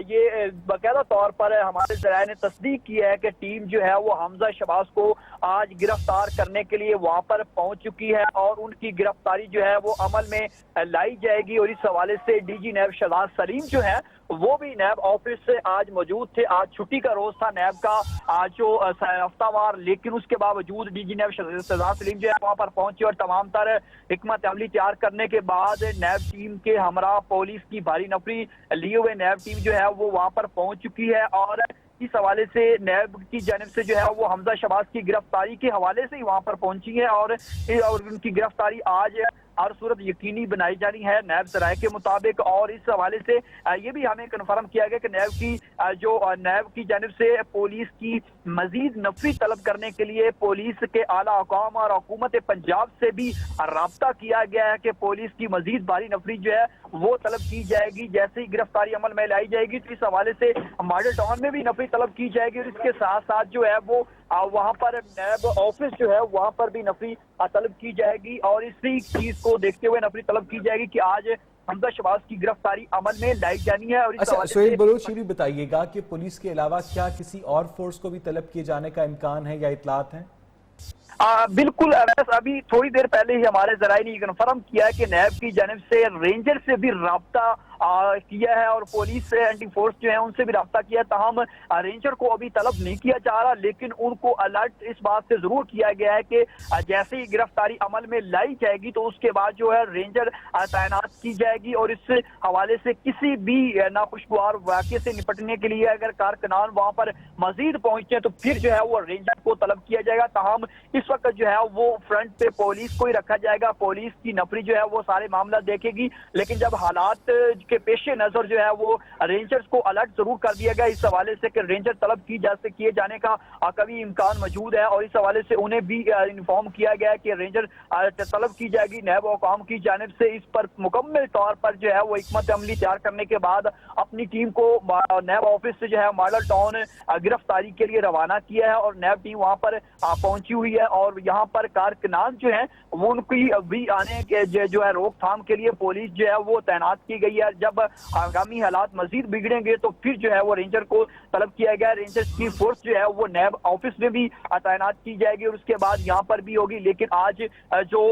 [SPEAKER 5] ये बाकायदा तौर पर हमारे ज़राए ने तस्दीक की है कि टीम जो है वो हमजा शहबाज को आज गिरफ्तार करने के लिए वहां पर पहुंच चुकी है और उनकी गिरफ्तारी जो है वो अमल में लाई जाएगी। और इस हवाले से DG नैब शहजाद सलीम जो है वो भी नैब ऑफिस से आज मौजूद थे। आज छुट्टी का रोज था नैब का, आज जो हफ्तावार, लेकिन उसके बावजूद DG नैब शहजाद सलीम जो है वहां पर पहुंचे और तमाम तर हिकमत अमली तैयार करने के बाद नैब टीम के हमरा पुलिस की भारी नफरी लिए हुए नैब टीम जो है वो वहां पर पहुंच चुकी है। और इस हवाले से नैब की जानिब से जो है वो हमजा शहबाज की गिरफ्तारी के हवाले से ही वहां पर पहुंची है और उनकी गिरफ्तारी आज हर सूरत यकीनी बनाई जा रही है नैब ज़राए के मुताबिक। और इस हवाले से ये भी हमें कन्फर्म किया गया कि नैब की जानिब से पुलिस की मजीद नफरी तलब करने के लिए पुलिस के आला हुकाम और हुकूमत पंजाब से भी राब्ता किया गया है कि पुलिस की मजीद भारी नफरी जो है वो तलब की जाएगी। जैसे ही गिरफ्तारी अमल में लाई जाएगी तो इस हवाले से मॉडल टाउन में भी नफरी तलब की जाएगी और इसके साथ साथ जो है वो वहां पर नैब ऑफिस जो है वहां पर भी नफरी तलब की जाएगी। और इसी चीज को देखते हुए नफरी तलब की जाएगी कि आज हमजा शहबाज की गिरफ्तारी अमल में लाई जानी है। और
[SPEAKER 1] अच्छा सुहेल बलोच, ये भी बताइएगा कि पुलिस के अलावा क्या किसी और फोर्स को भी तलब किए जाने का इम्कान है या इतलात है?
[SPEAKER 5] बिल्कुल, अभी थोड़ी देर पहले ही हमारे ज़राए ने कन्फर्म किया है कि नैब की जानिब से रेंजर से भी राब्ता किया है और पुलिस से एंटी फोर्स जो है उनसे भी राब्ता किया है। ताहम रेंजर को अभी तलब नहीं किया जा रहा, लेकिन उनको अलर्ट इस बात से जरूर किया गया है कि जैसे ही गिरफ्तारी अमल में लाई जाएगी तो उसके बाद जो है रेंजर तैनात की जाएगी। और इस हवाले से किसी भी नाखुशगवार वाक़े से निपटने के लिए अगर कारकुनान वहां पर मजीद पहुंचे तो फिर जो है वो रेंजर को तलब किया जाएगा। ताहम इस वक्त जो है वो फ्रंट पे पुलिस को ही रखा जाएगा, पुलिस की नफरी जो है वो सारे मामला देखेगी। लेकिन जब हालात के पेश नजर जो है वो रेंजर्स को अलर्ट जरूर कर दिया गया इस हवाले से कि रेंजर तलब किए जाने का कभी इम्कान मौजूद है, और इस हवाले से उन्हें भी इन्फॉर्म किया गया है कि रेंजर तलब की जाएगी नैब हुकाम की जानिब से। इस पर मुकम्मल तौर पर जो है वो हिकमत अमली तैयार करने के बाद अपनी टीम को नैब ऑफिस से जो है मॉडल टाउन गिरफ्तारी के लिए रवाना किया है, और नैब टीम वहां पर पहुंची हुई है। और यहाँ पर कारकुनान जो है वो उनकी भी आने के जो है रोकथाम के लिए पुलिस जो है वो तैनात की गई है। जब आगामी हालात मजीद बिगड़ेंगे तो फिर जो है वो रेंजर को तलब किया गया। रेंजर्स की फोर्स जो है वो नैब ऑफिस में भी तैनात की जाएगी और उसके बाद यहाँ पर भी होगी। लेकिन आज जो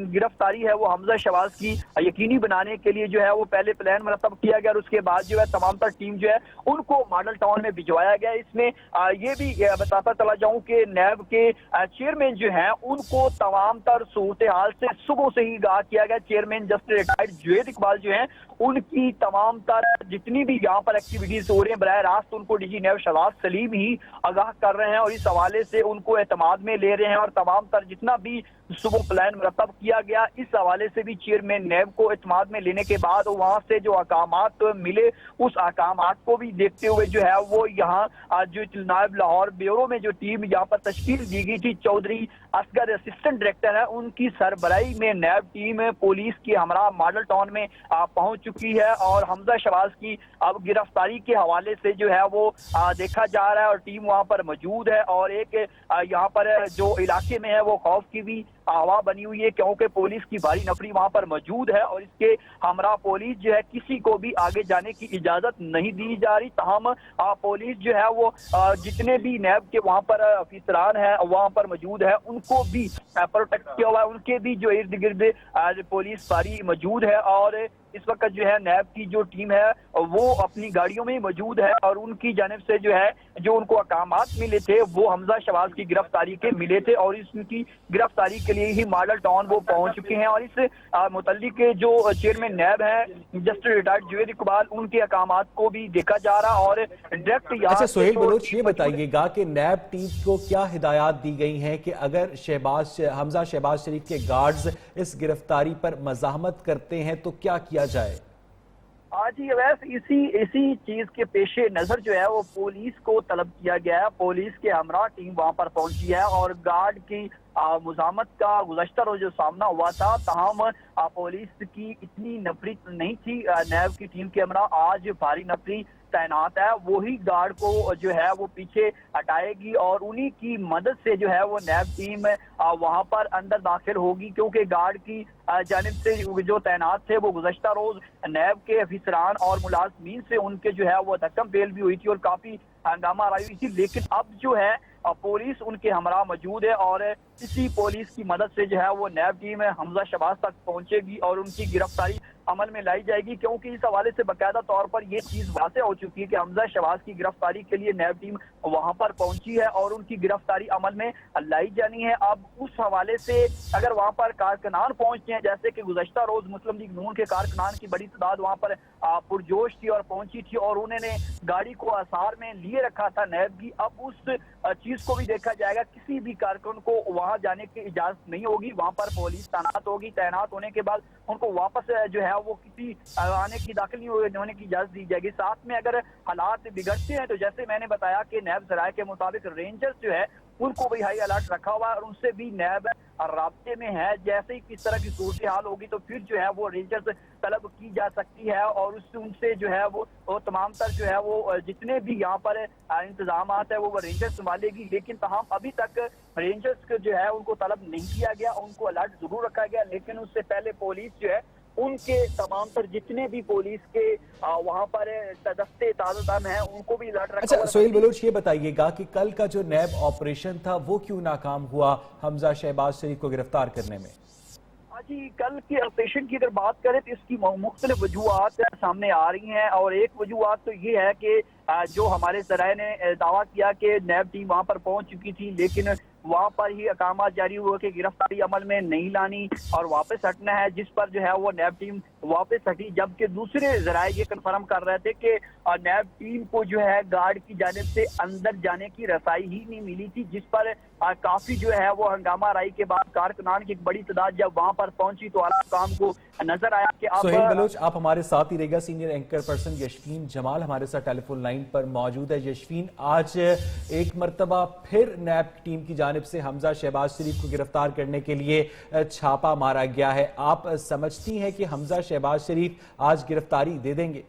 [SPEAKER 5] गिरफ्तारी है वो हमजा शहबाज की यकीनी बनाने के लिए जो है वो पहले प्लान मरतब किया गया और उसके बाद जो है तमाम तर टीम जो है उनको मॉडल टाउन में भिजवाया गया। इसमें ये भी बताता चला जाऊं कि नैब के चेयरमैन जो हैं उनको तमाम तर सूरत हाल से सुबह से ही आगाह किया गया। Chairman justice retired Juvaid Iqbal जो हैं उनकी तमाम तर जितनी भी यहाँ पर एक्टिविटीज हो रही हैं बराह रास्त उनको डीजी नैब शहबाज सलीम ही आगाह कर रहे हैं और इस हवाले से उनको एतमाद में ले रहे हैं। और तमाम तर जितना भी सुबह प्लान मरतब किया गया इस हवाले से भी चेयरमैन नैब को एतमाद में लेने के बाद वहां से जो अहकामात मिले उस अहकामात को भी देखते हुए जो है वो यहाँ जो नायब लाहौर ब्यूरो में जो टीम यहाँ पर तश्कील दी गई थी, चौधरी असगर असिस्टेंट डायरेक्टर है उनकी सरबराही में नैब टीम पुलिस की हमरा मॉडल टाउन में पहुंच चुकी है। और हमजा शहबाज की अब गिरफ्तारी के हवाले से जो है वो देखा जा रहा है और टीम वहां पर मौजूद है। और एक यहाँ पर जो इलाके में है वो खौफ की भी हवा बनी हुई है क्योंकि पुलिस की भारी नफरी वहां पर मौजूद है और इसके हमरा पुलिस जो है किसी को भी आगे जाने की इजाजत नहीं दी जा रही। तमाम पुलिस जो है वो जितने भी नैब के वहां पर अफसरान है वहां पर मौजूद है उनको भी प्रोटेक्ट किया हुआ है, उनके भी जो इर्द गिर्द पुलिस भारी मौजूद है। और इस वक्त जो है नैब की जो टीम है वो अपनी गाड़ियों में मौजूद है और उनकी जानिब से जो है जो उनको अहकामात मिले थे वो हमजा शहबाज की गिरफ्तारी के मिले थे और इसकी गिरफ्तारी के लिए ही मॉडल टाउन वो पहुंच चुके हैं। और इस मुतल्लिक जो चेयरमैन नैब है जस्टिस रिटायर्ड जुवैद इकबाल उनके अहकामात को भी देखा जा रहा और डायरेक्ट।
[SPEAKER 1] अच्छा सोहेल बलोच ये बताइएगा कि नैब टीम को क्या हिदायत दी गई हैं कि अगर हमजा शहबाज शरीफ के गार्ड्स इस गिरफ्तारी पर मज़ाहमत करते हैं तो क्या किया जाए?
[SPEAKER 5] आज ही अवैस इसी चीज के पेशे नजर जो है वो पुलिस को तलब किया गया है। पुलिस के हमरा टीम वहां पर पहुंची है और गार्ड की मुजामत का गुज़श्ता रोज जो सामना हुआ था तहम पुलिस की इतनी नफरी नहीं थी। नैब की टीम के हमरा आज भारी नफरी तैनात है, वही गार्ड को जो है वो पीछे हटाएगी और उन्हीं की मदद से जो है वो नैब टीम वहां पर अंदर दाखिल होगी क्योंकि गार्ड की जानिब से जो तैनात थे वो गुज़श्ता रोज नैब के अफसरान और मुलाजमीन से उनके जो है वो धक्कम पेल भी हुई थी और काफी हंगामा आई हुई थी। लेकिन अब जो है पुलिस उनके हमरा मौजूद है और इसी पुलिस की मदद से जो है वो नैब टीम हमजा शहबाज तक पहुंचेगी और उनकी गिरफ्तारी अमल में लाई जाएगी क्योंकि इस हवाले से बाकायदा तौर पर यह चीज वाज़ेह हो चुकी है कि हमजा शहबाज की गिरफ्तारी के लिए नैब टीम वहां पर पहुंची है और उनकी गिरफ्तारी अमल में लाई जानी है। अब उस हवाले से अगर वहां पर कारकुनान पहुंचते हैं जैसे कि गुज़श्ता रोज मुस्लिम लीग नून के कारकुनान की बड़ी तादाद वहां पर पुरजोश थी और पहुंची थी और उन्होंने गाड़ी को आसार में लिए रखा था नैब की, अब उस चीज को भी देखा जाएगा। किसी भी कारकुन को वहां जाने की इजाजत नहीं होगी, वहां पर पुलिस तैनात होगी। तैनात होने के बाद उनको वापस जो है वो किसी आने की दाखिल नहीं होने की इजाजत दी जाएगी। साथ में अगर हालात बिगड़ते हैं तो जैसे मैंने बताया कि नैब जराये के मुताबिक रेंजर्स जो है उनको भी हाई अलर्ट रखा हुआ है और उनसे भी नैब राब्ते में है। जैसे ही किस तरह की सूरत हाल होगी तो फिर जो है वो रेंजर्स तलब की जा सकती है और उससे उनसे जो है वो तमाम तर जो है वो जितने भी यहाँ पर इंतजाम है वो रेंजर्स संभालेगी। लेकिन तमाम अभी तक रेंजर्स जो है उनको तलब नहीं किया गया, उनको अलर्ट जरूर रखा गया। लेकिन उससे पहले पुलिस जो है उनके तमाम तर जितने भी पुलिस के वहां पर दस्ते ताज़ादम हैं उनको भी अलर्ट रखा।
[SPEAKER 1] अच्छा सोहेल बलोच ये बताइएगा कि कल का जो नैब ऑपरेशन था वो क्यों नाकाम हुआ हमजा शहबाज शरीफ को गिरफ्तार करने में?
[SPEAKER 5] जी कल के ऑपरेशन की अगर बात करें तो इसकी मुख्तलिफ वजूहात सामने आ रही हैं और एक वजूहात तो ये है कि जो हमारे ज़राए ने दावा किया कि नैब टीम वहां पर पहुंच चुकी थी लेकिन वहां पर ही अहकाम जारी हुए कि गिरफ्तारी अमल में नहीं लानी और वापस हटना है, जिस पर जो है वो नैब टीम वापस हटी, जबकि दूसरे जराये ये कन्फर्म कर रहे थे कि नैब टीम को जो है गार्ड की जानिब से अंदर जाने की रसाई ही नहीं मिली थी, जिस पर काफी जो है वो हंगामा राई के बाद कारकुनान की एक बड़ी तादाद जब वहां पर पहुंची तो आला काम को नजर आया कि
[SPEAKER 1] सोहेल बलोच आप हमारे साथ ही रहेगा। Senior anchor person Yashfeen Jamal हमारे साथ टेलीफोन लाइन पर मौजूद है। यशफीन, आज एक मरतबा फिर नैब की टीम की जानिब से हमजा शहबाज शरीफ को गिरफ्तार करने के लिए छापा मारा गया है। आप समझती हैं कि हमजा शहबाज शरीफ आज गिरफ्तारी दे देंगे?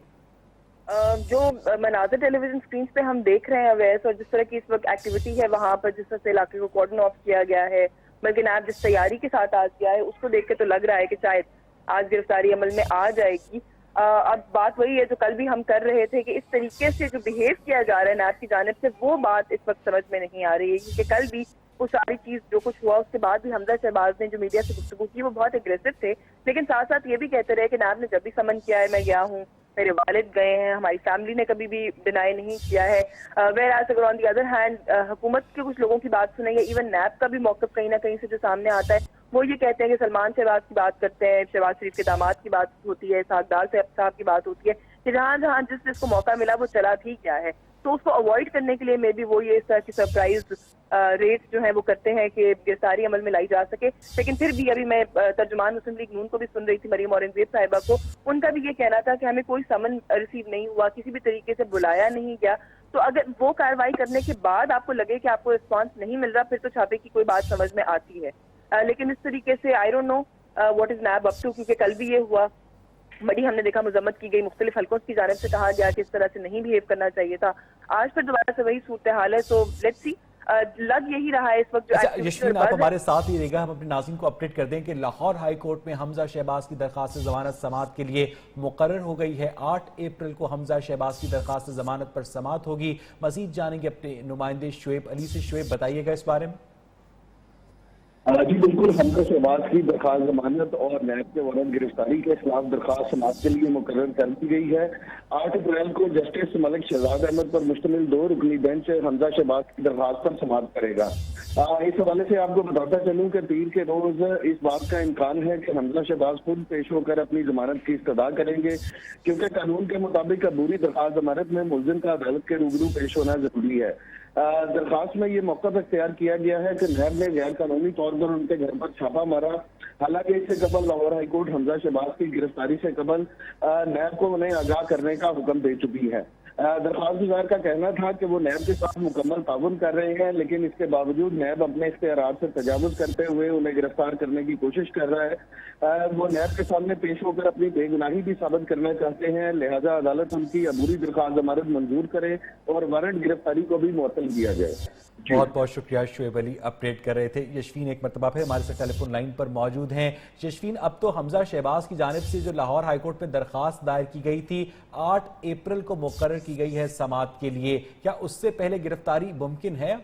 [SPEAKER 6] जो मनाज़र टेलीविजन स्क्रीन पे हम देख रहे हैं अवैस, और जिस तरह की इस वक्त एक्टिविटी है वहाँ पर, जिस तरह से इलाके को कॉर्डन ऑफ किया गया है, बल्कि नैब जिस तैयारी के साथ आज किया है उसको देख के तो लग रहा है कि शायद आज गिरफ्तारी अमल में आ जाएगी। अब बात वही है जो कल भी हम कर रहे थे कि इस तरीके से जो बिहेव किया जा रहा है नैब की जानिब से, वो बात इस वक्त समझ में नहीं आ रही है, क्योंकि कल भी वो सारी चीज जो कुछ हुआ उसके बाद भी हमजा शहबाज ने जो मीडिया से गुफ्तगू की वो बहुत एग्रेसिव थे, लेकिन साथ साथ ये भी कहते रहे कि नैब ने जब भी समन किया है मैं गया हूँ, मेरे वालिद गए हैं, हमारी फैमिली ने कभी भी डिनाई नहीं किया है। वेयरएज़ अगर ऑन दी अदर हैंड हुकूमत के कुछ लोगों की बात सुनेंगे, इवन नैब का भी मौक़िफ़ कहीं ना कहीं से जो सामने आता है वो ये कहते हैं कि सलमान शहबाज की बात करते हैं, शहबाज शरीफ के दामाद की बात होती है, सागदार साहब की बात होती है, कि जहाँ जहाँ जिस जिसको मौका मिला वो चला ठीक क्या है। तो उसको अवॉइड करने के लिए मे बी वो ये इस तरह की सरप्राइज रेट्स जो है वो करते हैं कि गिरफ्तारी अमल में लाई जा सके। लेकिन फिर भी अभी मैं तर्जुमान मुस्लिम लीग नून को भी सुन रही थी, मरीम औरंगजेब साहिबा को, उनका भी ये कहना था कि हमें कोई समन रिसीव नहीं हुआ, किसी भी तरीके से बुलाया नहीं गया। तो अगर वो कार्रवाई करने के बाद आपको लगे कि आपको रिस्पॉन्स नहीं मिल रहा, फिर तो छापे की कोई बात समझ में आती है। लेकिन इस तरीके से I don't know what is NAB up to, क्योंकि कल भी ये हुआ, बड़ी हमने देखा मजम्मत की गई, मुख्तलिफ हल्कों की जानिब से कहा गया कि इस तरह से नहीं बिहेव करना चाहिए था। आज फिर दोबारा से वही सूरत हाल है, तो लेट्स सी। लग यही रहा है इस वक्त जो
[SPEAKER 1] यशफीन, आप हमारे साथ ही रहेगा, हम अपने नाज़रीन को अपडेट कर दें कि लाहौर हाई कोर्ट में हमजा शहबाज की दरखास्त जमानत समाअत के लिए मुकर्रर हो गई है। 8 अप्रैल को हमजा शहबाज की दरखास्त जमानत पर समाअत होगी। मजीद जानेंगे अपने नुमाइंदे शुएब अली से। शुएब, बताइएगा इस बारे में।
[SPEAKER 3] जी बिल्कुल, हमजा शहबाज की दरखास्त जमानत और नैब के वारंट गिरफ्तारी के खिलाफ दरखास्त समाअत के लिए मुकर्रर कर दी गई है। 8 अप्रैल को जस्टिस मलिक शहजाद अहमद पर मुश्तमिल 2 रुकनी बेंच हमजा शहबाज की दरखास्त पर समाअत करेगा। इस हवाले से आपको बताता चलूं कि पीर के रोज इस बात का इम्कान है कि हमजा शहबाज खुद पेश होकर अपनी जमानत की इस्तदा करेंगे, क्योंकि कानून के मुताबिक अबूरी दरखास्त जमानत में मुलजिम का अदालत के रूबरू पेश होना जरूरी है। दरखास्त में ये मौका इख्तियार किया गया है कि नैब ने गैर कानूनी तौर पर उनके घर पर छापा मारा। हालांकि इससे कबल लाहौर हाईकोर्ट हमजा शहबाज की गिरफ्तारी से कबल नैब को उन्हें आगाह करने का हुक्म दे चुकी है। दरखास्त गुजार का कहना था कि वो नैब के साथ मुकम्मल ताउन कर रहे हैं, लेकिन इसके बावजूद नैब अपने इख्तियारात से तजावुज करते हुए उन्हें गिरफ्तार करने की कोशिश कर रहा है। वो नैब के सामने पेश होकर अपनी बेगुनाही भी साबित करना चाहते हैं, लिहाजा अदालत उनकी अबूरी दरखास्त जमानत मंजूर करे और वारंट गिरफ्तारी को भी मुअत्तल किया जाए।
[SPEAKER 1] बहुत बहुत शुक्रिया शुएब अली, अपडेट कर रहे थे। यशफीन एक मरतबा फिर हमारे साथ टेलीफोन लाइन पर मौजूद हैं। यशफीन, अब तो हमजा शहबाज की जानिब से जो लाहौर हाईकोर्ट में दरखास्त दायर की गई थी 8 अप्रैल को मुकर्रर की गई है समाअत के लिए, क्या उससे पहले गिरफ्तारी मुमकिन है?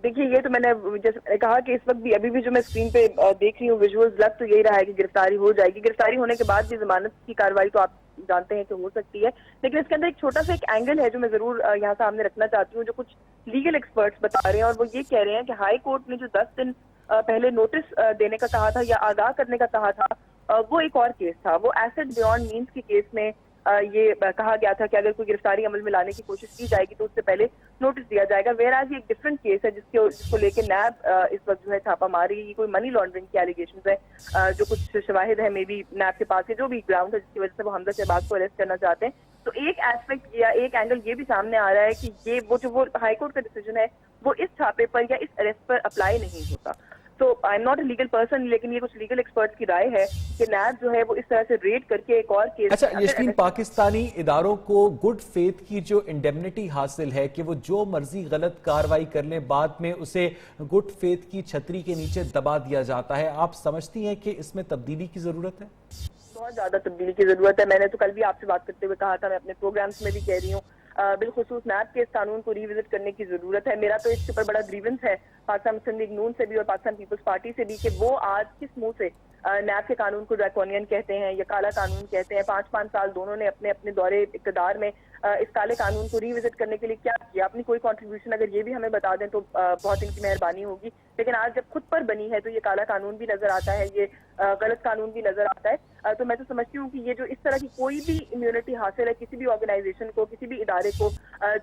[SPEAKER 6] देखिए, ये तो मैंने जैसे कहा कि इस वक्त भी अभी भी जो मैं स्क्रीन पे देख रही हूँ विजुअल्स, लग तो यही रहा है कि गिरफ्तारी हो जाएगी। गिरफ्तारी होने के बाद भी जमानत की कार्रवाई तो आप जानते हैं कि हो सकती है, लेकिन इसके अंदर एक छोटा सा एक एंगल है जो मैं जरूर यहाँ सामने रखना चाहती हूँ, जो कुछ लीगल एक्सपर्ट्स बता रहे हैं, और वो ये कह रहे हैं कि हाई कोर्ट ने जो 10 दिन पहले नोटिस देने का कहा था या आगाह करने का कहा था, वो एक और केस था। वो एसेट बियॉन्ड मीन्स के केस में ये कहा गया था कि अगर कोई गिरफ्तारी अमल में लाने की कोशिश की जाएगी तो उससे पहले नोटिस दिया जाएगा। वेराज ये एक डिफरेंट केस है जिसको लेके नैब इस वक्त जो है छापा मार रही है। कोई मनी लॉन्ड्रिंग की एलिगेशंस है, जो कुछ शवाहिद है मे बी नैब के पास है, जो भी ग्राउंड है जिसकी वजह से वो हमजा शहबाज को अरेस्ट करना चाहते हैं। तो एक एस्पेक्ट या एक एंगल ये भी सामने आ रहा है कि ये वो हाईकोर्ट का डिसीजन है वो इस छापे पर या इस अरेस्ट पर अप्लाई नहीं होता। तो I am not a legal person, लेकिन ये कुछ लीगल एक्सपर्ट्स की राय है कि नैब जो है वो इस तरह से रेड करके एक और केस।
[SPEAKER 1] अच्छा यशफीन, पाकिस्तानी इदारों को गुड फेथ की जो इंडेमनिटी हासिल है कि वो जो मर्जी गलत कार्रवाई कर ले बाद में उसे गुड फेथ की छतरी के नीचे दबा दिया जाता है, आप समझती हैं कि इसमें तब्दीली की जरूरत है?
[SPEAKER 6] बहुत ज्यादा तब्दीली की जरूरत है। मैंने तो कल भी आपसे बात करते हुए कहा था, मैं अपने प्रोग्राम्स में भी कह रही हूँ, बिलखुसूस नैब के इस कानून को रिविजिट करने की जरूरत है। मेरा तो इसके ऊपर बड़ा ग्रीवेंस है पाकिस्तान मुस्लिम लीग नून से भी और पाकिस्तान पीपल्स पार्टी से भी कि वो आज किस मुंह से नैब के कानून को ड्रैकोनियन कहते हैं या काला कानून कहते हैं। 5-5 साल दोनों ने अपने अपने दौरे इक़्तिदार में اس کالے قانون کو ری وزٹ کرنے کے لیے کیا کیا، اپنی کوئی کنٹریبیوشن اگر یہ بھی ہمیں بتا دیں تو بہت ان کی مہربانی ہوگی. لیکن آج جب خود پر بنی ہے تو یہ کالا قانون بھی نظر آتا ہے، یہ غلط قانون بھی نظر آتا ہے. تو میں تو سمجھتی ہوں کہ یہ جو اس طرح کی کوئی بھی امیونٹی حاصل ہے کسی بھی آرگنائزیشن کو، کسی بھی ادارے کو،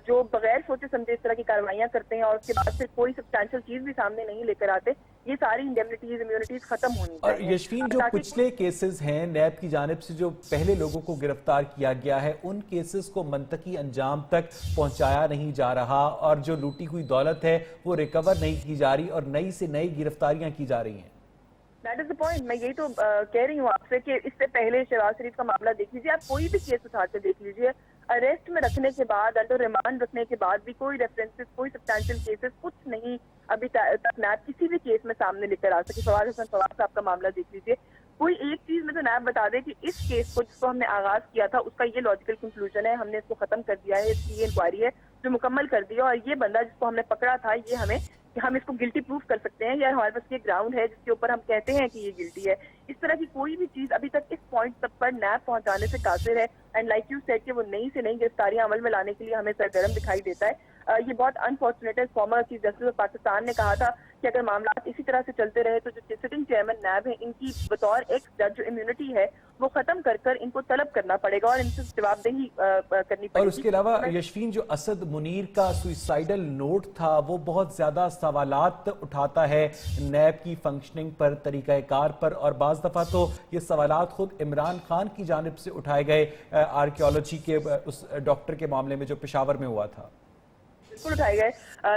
[SPEAKER 6] جو بغیر سوچے سمجھے اس طرح کی کارروائیاں کرتے ہیں اور اس کے بعد پھر کوئی سبسٹینشیل چیز بھی سامنے نہیں لے کر آتے، یہ ساری انڈیمنٹیز امیونٹیز ختم ہونی
[SPEAKER 1] اور
[SPEAKER 6] چاہیے.
[SPEAKER 1] یشفین، جو پچھلے کیسز ہیں نیب کی جانب سے جو پہلے لوگوں کو گرفتار کیا گیا ہے، ان کیسز کو منطقی انجام تک پہنچایا نہیں جا رہا اور جو لوٹی ہوئی دولت ہے وہ ریکور نہیں کی جا رہی اور نئی سے نئی گرفتاریاں کی جا رہی ہیں.
[SPEAKER 6] That is the point. میں یہی تو کہہ رہی ہوں آپ سے کہ اس سے پہلے شہباز شریف کا معاملہ دیکھ لیجیے، آپ کوئی بھی کیس اٹھا کے دیکھ لیجیے، اریسٹ میں رکھنے کے بعد، انڈر ریمانڈ رکھنے کے بعد بھی کوئی ریفرنسز، کوئی سبسٹینشیل کیسز کچھ نہیں ابھی تک نیب کسی بھی کیس میں سامنے لے کر آ سکی. فواد حسن فواد صاحب کا معاملہ دیکھ لیجیے، کوئی ایک چیز میں تو نیب بتا دے کہ اس کیس کو جس کو ہم نے آغاز کیا تھا اس کا یہ لاجیکل کنکلوژن ہے، ہم نے اس کو ختم کر دیا ہے، اس کی یہ انکوائری ہے جو مکمل کر دی ہے، اور یہ بندہ جس کو ہم نے پکڑا تھا یہ ہم اس کو گلٹی پروف کر سکتے ہیں یا ہمارے پاس یہ گراؤنڈ ہے جس کے اوپر ہم کہتے ہیں کہ یہ گلٹی ہے. اس طرح کی کوئی بھی چیز ابھی تک اس پوائنٹ تک پر نیب پہنچانے سے قاصر ہے. اینڈ لائک یو سیڈ کہ وہ نئی سے نئی گرفتاریاں عمل میں لانے کے لیے ہمیں سرگرم دکھائی دیتا ہے. یہ بہت انفارچونیٹ ہے. Farmer chief justice of Pakistan نے کہا تھا کہ اگر معاملات اسی طرح سے چلتے رہے تو جو سٹنگ چیئرمین نیب ہے ان کی بطور ایکس جج جو امیونٹی ہے وہ ختم کر ان کو طلب کرنا پڑے گا اور ان سے جواب دہی کرنی پڑے گی.
[SPEAKER 1] اور اس کے علاوہ یشفین، جو اسد منیر کا سوئسائیڈل نوٹ تھا وہ بہت زیادہ سوالات اٹھاتا ہے نیب کی فنکشننگ پر، طریقہ کار پر، اور بعض دفعہ تو یہ سوالات خود عمران خان کی جانب سے اٹھائے گئے آرکیولوجی کے اس ڈاکٹر کے معاملے میں جو پشاور میں ہوا تھا.
[SPEAKER 6] بالکل اٹھائے گئے.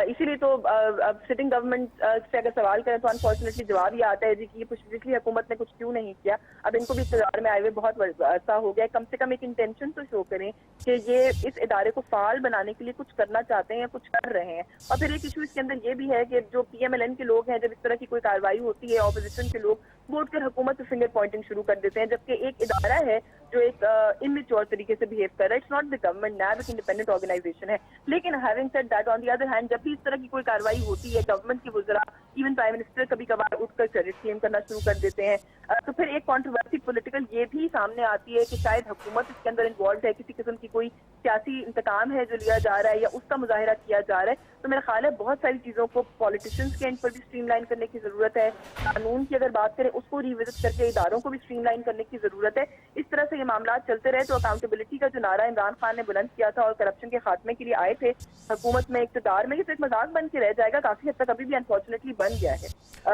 [SPEAKER 6] اسی لیے تو اب سٹنگ گورنمنٹ سے اگر سوال کریں تو انفارچونیٹلی جواب یہ آتا ہے جی کہ یہ پچھلی حکومت نے کچھ کیوں نہیں کیا. اب ان کو بھی اقتدار میں آئے ہوئے بہت عرصہ ہو گیا، کم سے کم ایک انٹینشن تو شو کریں کہ یہ اس ادارے کو فعال بنانے کے لیے کچھ کرنا چاہتے ہیں یا کچھ کر رہے ہیں. اور پھر ایک ایشو اس کے اندر یہ بھی ہے کہ جو پی ایم ایل این کے لوگ ہیں، جب اس طرح کی کوئی کارروائی ہوتی ہے اپوزیشن کے لوگ وہ اٹھ کر حکومت سے فنگر پوائنٹنگ شروع کر دیتے ہیں، جبکہ ایک ادارہ ہے جو ایک اممیچور طریقے سے بہیو کر رہا ہے. It's not the government. NAB ایک انڈیپینڈنٹ آرگنائزیشن ہے. لیکن having said that, on the other hand جب بھی اس طرح کی کوئی کارروائی ہوتی ہے گورنمنٹ کی وزراء، ایون پرائم منسٹر کبھی کبھار اٹھ کر کریڈٹ کلیم کرنا شروع کر دیتے ہیں. تو پھر ایک کنٹروورسی پولیٹیکل یہ بھی سامنے آتی ہے کہ شاید حکومت اس کے اندر انوالوڈ ہے، کسی قسم کی کوئی سیاسی انتقام ہے جو لیا جا رہا ہے یا اس کا مظاہرہ کیا جا رہا ہے. تو میرا خیال ہے بہت ساری چیزوں کو پالیٹیشنز کے اینڈ پر بھی اسٹریم لائن کرنے کی ضرورت ہے. قانون کی اگر بات کریں اس کو ریوزٹ کر کے اداروں کو بھی اسٹریم لائن کرنے کی ضرورت ہے. اس طرح سے یہ معاملات چلتے رہے تو اکاؤنٹیبلٹی کا جو نعرہ عمران خان نے بلند کیا تھا اور کرپشن کے خاتمے کے لیے آئے تھے حکومت میں، اقتدار میں، یہ تو ایک مذاق بن کے رہ جائے گا. کافی حد تک ابھی بھی انفارچونیٹلی بن گیا ہے.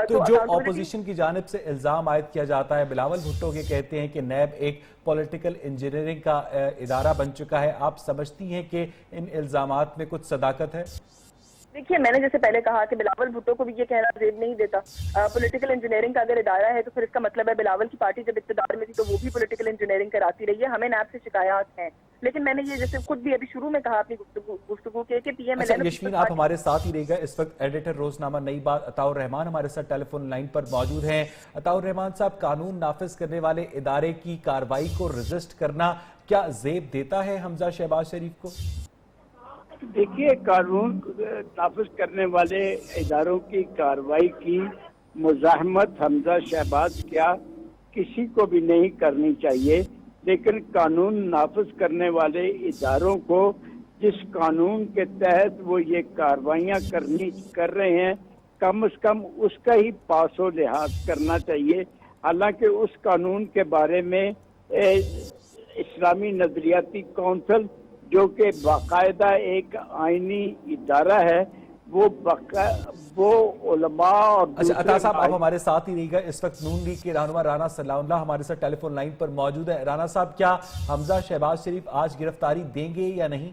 [SPEAKER 1] تو جو اپوزیشن کی جانب سے الزام عائد کیا جاتا ہے، بلاول بھٹو کے کہتے ہیں کہ نیب ایک پولیٹیکل انجینئرنگ کا ادارہ بن چکا ہے، آپ سمجھتی ہیں کہ ان الزامات میں کچھ صداقت ہے؟
[SPEAKER 6] دیکھیے، میں نے جیسے پہلے کہا کہ بلاول بھٹو کو بھی یہ کہنا زیب نہیں دیتا. پولیٹیکل انجینئرنگ کا اگر ادارہ ہے تو پھر اس کا مطلب ہے بلاول کی پارٹی جب اقتدار میں تھی تو وہ بھی پولیٹیکل انجینئرنگ کراتی رہی ہے. ہمیں نیب سے شکایات ہیں، لیکن میں نے یہ جیسے خود بھی ابھی شروع میں کہا اپنی گفتگو کے کہ پی ایم ایل این.
[SPEAKER 1] یشفین، آپ ہمارے ساتھ ہی رہے گا. اس وقت ایڈیٹر روزنامہ نئی بات عطاء الرحمان ہمارے ساتھ ٹیلی فون لائن پر موجود ہیں. عطاء الرحمان صاحب، قانون نافذ کرنے والے ادارے کی کارروائی کو رجسٹ کرنا کیا زیب دیتا ہے حمزہ شہباز شریف کو؟
[SPEAKER 7] دیکھیے، قانون نافذ کرنے والے اداروں کی کارروائی کی مزاحمت حمزہ شہباز کیا کسی کو بھی نہیں کرنی چاہیے، لیکن قانون نافذ کرنے والے اداروں کو جس قانون کے تحت وہ یہ کارروائیاں کر رہے ہیں کم از کم اس کا ہی پاس و لحاظ کرنا چاہیے. حالانکہ اس قانون کے بارے میں اسلامی نظریاتی کونسل جو کہ باقاعدہ ایک آئینی ادارہ ہے، وہ علماء اور
[SPEAKER 1] اچھا عطا صاحب، آپ ہمارے ساتھ ہی رہی گا. اس وقت نون لیگ کے رہنما رانا صلاح اللہ ہمارے ساتھ ٹیلی فون لائن پر موجود ہے. رانا صاحب، کیا حمزہ شہباز شریف آج گرفتاری دیں گے یا نہیں؟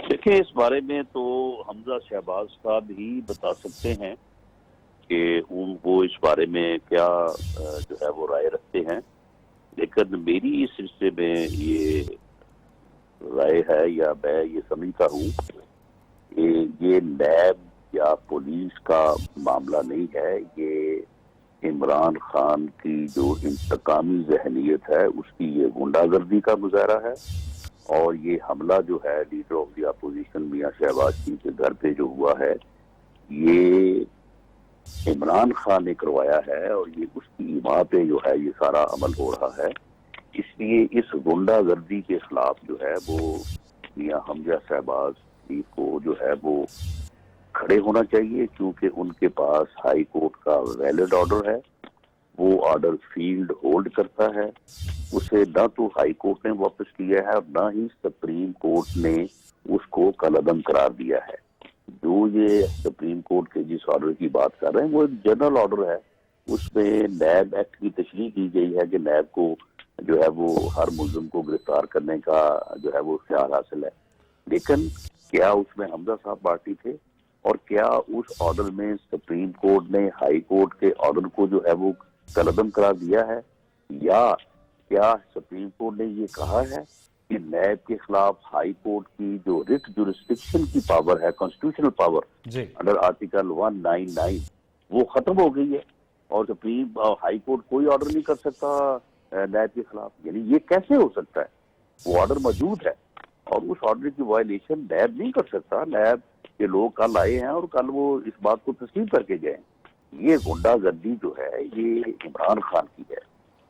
[SPEAKER 8] دیکھیں، اس بارے میں تو حمزہ شہباز صاحب ہی بتا سکتے ہیں کہ وہ اس بارے میں کیا جو ہے وہ رائے رکھتے ہیں. لیکن میری اس سلسلے میں یہ رائے ہے یا میں یہ سمجھتا ہوں کہ یہ نیب یا پولیس کا معاملہ نہیں ہے. یہ عمران خان کی جو انتقامی ذہنیت ہے اس کی یہ غنڈہ گردی کا مظاہرہ ہے. اور یہ حملہ جو ہے لیڈر آف دی اپوزیشن میاں شہباز شریف کے گھر پہ جو ہوا ہے یہ عمران خان نے کروایا ہے اور یہ اس کی ایما پہ جو ہے یہ سارا عمل ہو رہا ہے. اس لیے اس غنڈہ گردی کے خلاف جو ہے وہ میاں حمزہ شہباز کو جو ہے وہ کھڑے ہونا چاہیے، کیونکہ ان کے پاس ہائی کورٹ کا ویلڈ آرڈر ہے، وہ آرڈر فیلڈ ہولڈ کرتا ہے، اسے نہ تو ہائی کورٹ نے واپس لیا ہے اور نہ ہی سپریم کورٹ نے اس کو کالعدم قرار دیا ہے۔ جو یہ سپریم کورٹ کے جس آرڈر کی بات کر رہے ہیں وہ ایک جنرل آرڈر ہے، اس میں نیب ایکٹ کی تشریح کی گئی ہے کہ نیب کو جو ہے وہ ہر ملزم کو گرفتار کرنے کا جو ہے وہ اختیار حاصل ہے، لیکن کیا اس میں حمزہ صاحب پارٹی تھے اور کیا اس آرڈر میں سپریم کورٹ نے ہائی کورٹ کے آرڈر کو جو ہے وہ کالعدم قرار دیا ہے، یا کیا سپریم کورٹ نے یہ کہا ہے کہ نیب کے خلاف ہائی کورٹ کی جو ریٹ جورسڈکشن کی پاور ہے، کانسٹیٹیوشنل پاور انڈر آرٹیکل 199 وہ ختم ہو گئی ہے اور سپریم ہائی کورٹ کوئی آرڈر نہیں کر سکتا نیب کے خلاف؟ یعنی یہ کیسے ہو سکتا ہے؟ وہ آرڈر موجود ہے اور اس آرڈر کی وائلیشن نیب نہیں کر سکتا۔ نیب کے لوگ کل آئے ہیں اور کل وہ اس بات کو تسلیم کر کے گئے ہیں۔ یہ غنڈہ گردی جو ہے یہ عمران خان کی ہے،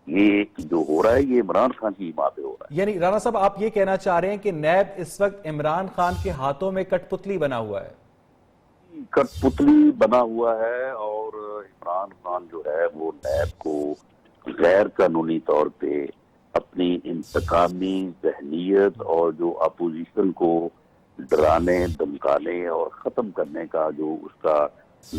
[SPEAKER 8] یہ جو ہو رہا ہے یہ عمران خان کی حمایت پہ ہو رہا ہے۔
[SPEAKER 1] یعنی رانا صاحب آپ یہ کہنا چاہ رہے ہیں کہ نیب اس وقت عمران خان کے ہاتھوں میں کٹ پتلی بنا ہوا ہے؟
[SPEAKER 8] کٹ پتلی بنا ہوا ہے اور عمران خان جو ہے وہ نیب کو غیر قانونی طور پہ اپنی انتقامی ذہنیت اور جو اپوزیشن کو ڈرانے دھمکانے اور ختم کرنے کا جو اس کا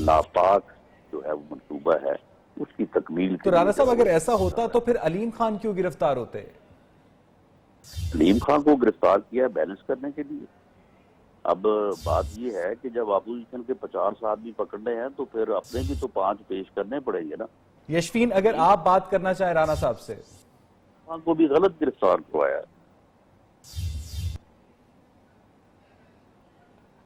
[SPEAKER 8] ناپاک جو ہے وہ منصوبہ ہے اس کی تکمیل۔
[SPEAKER 1] تو رانا صاحب اگر ایسا ہوتا تو پھر علیم خان کیوں گرفتار ہوتے؟
[SPEAKER 8] علیم خان کو گرفتار کیا بیلنس کرنے کے لیے۔ اب بات یہ ہے کہ جب اپوزیشن کے 50 آدمی پکڑنے ہیں تو پھر اپنے بھی تو 5 پیش کرنے پڑیں گے نا۔
[SPEAKER 1] یشفین اگر آپ بات کرنا چاہیں رانا صاحب سے۔
[SPEAKER 8] خان کو بھی غلط گرفتار کروایا۔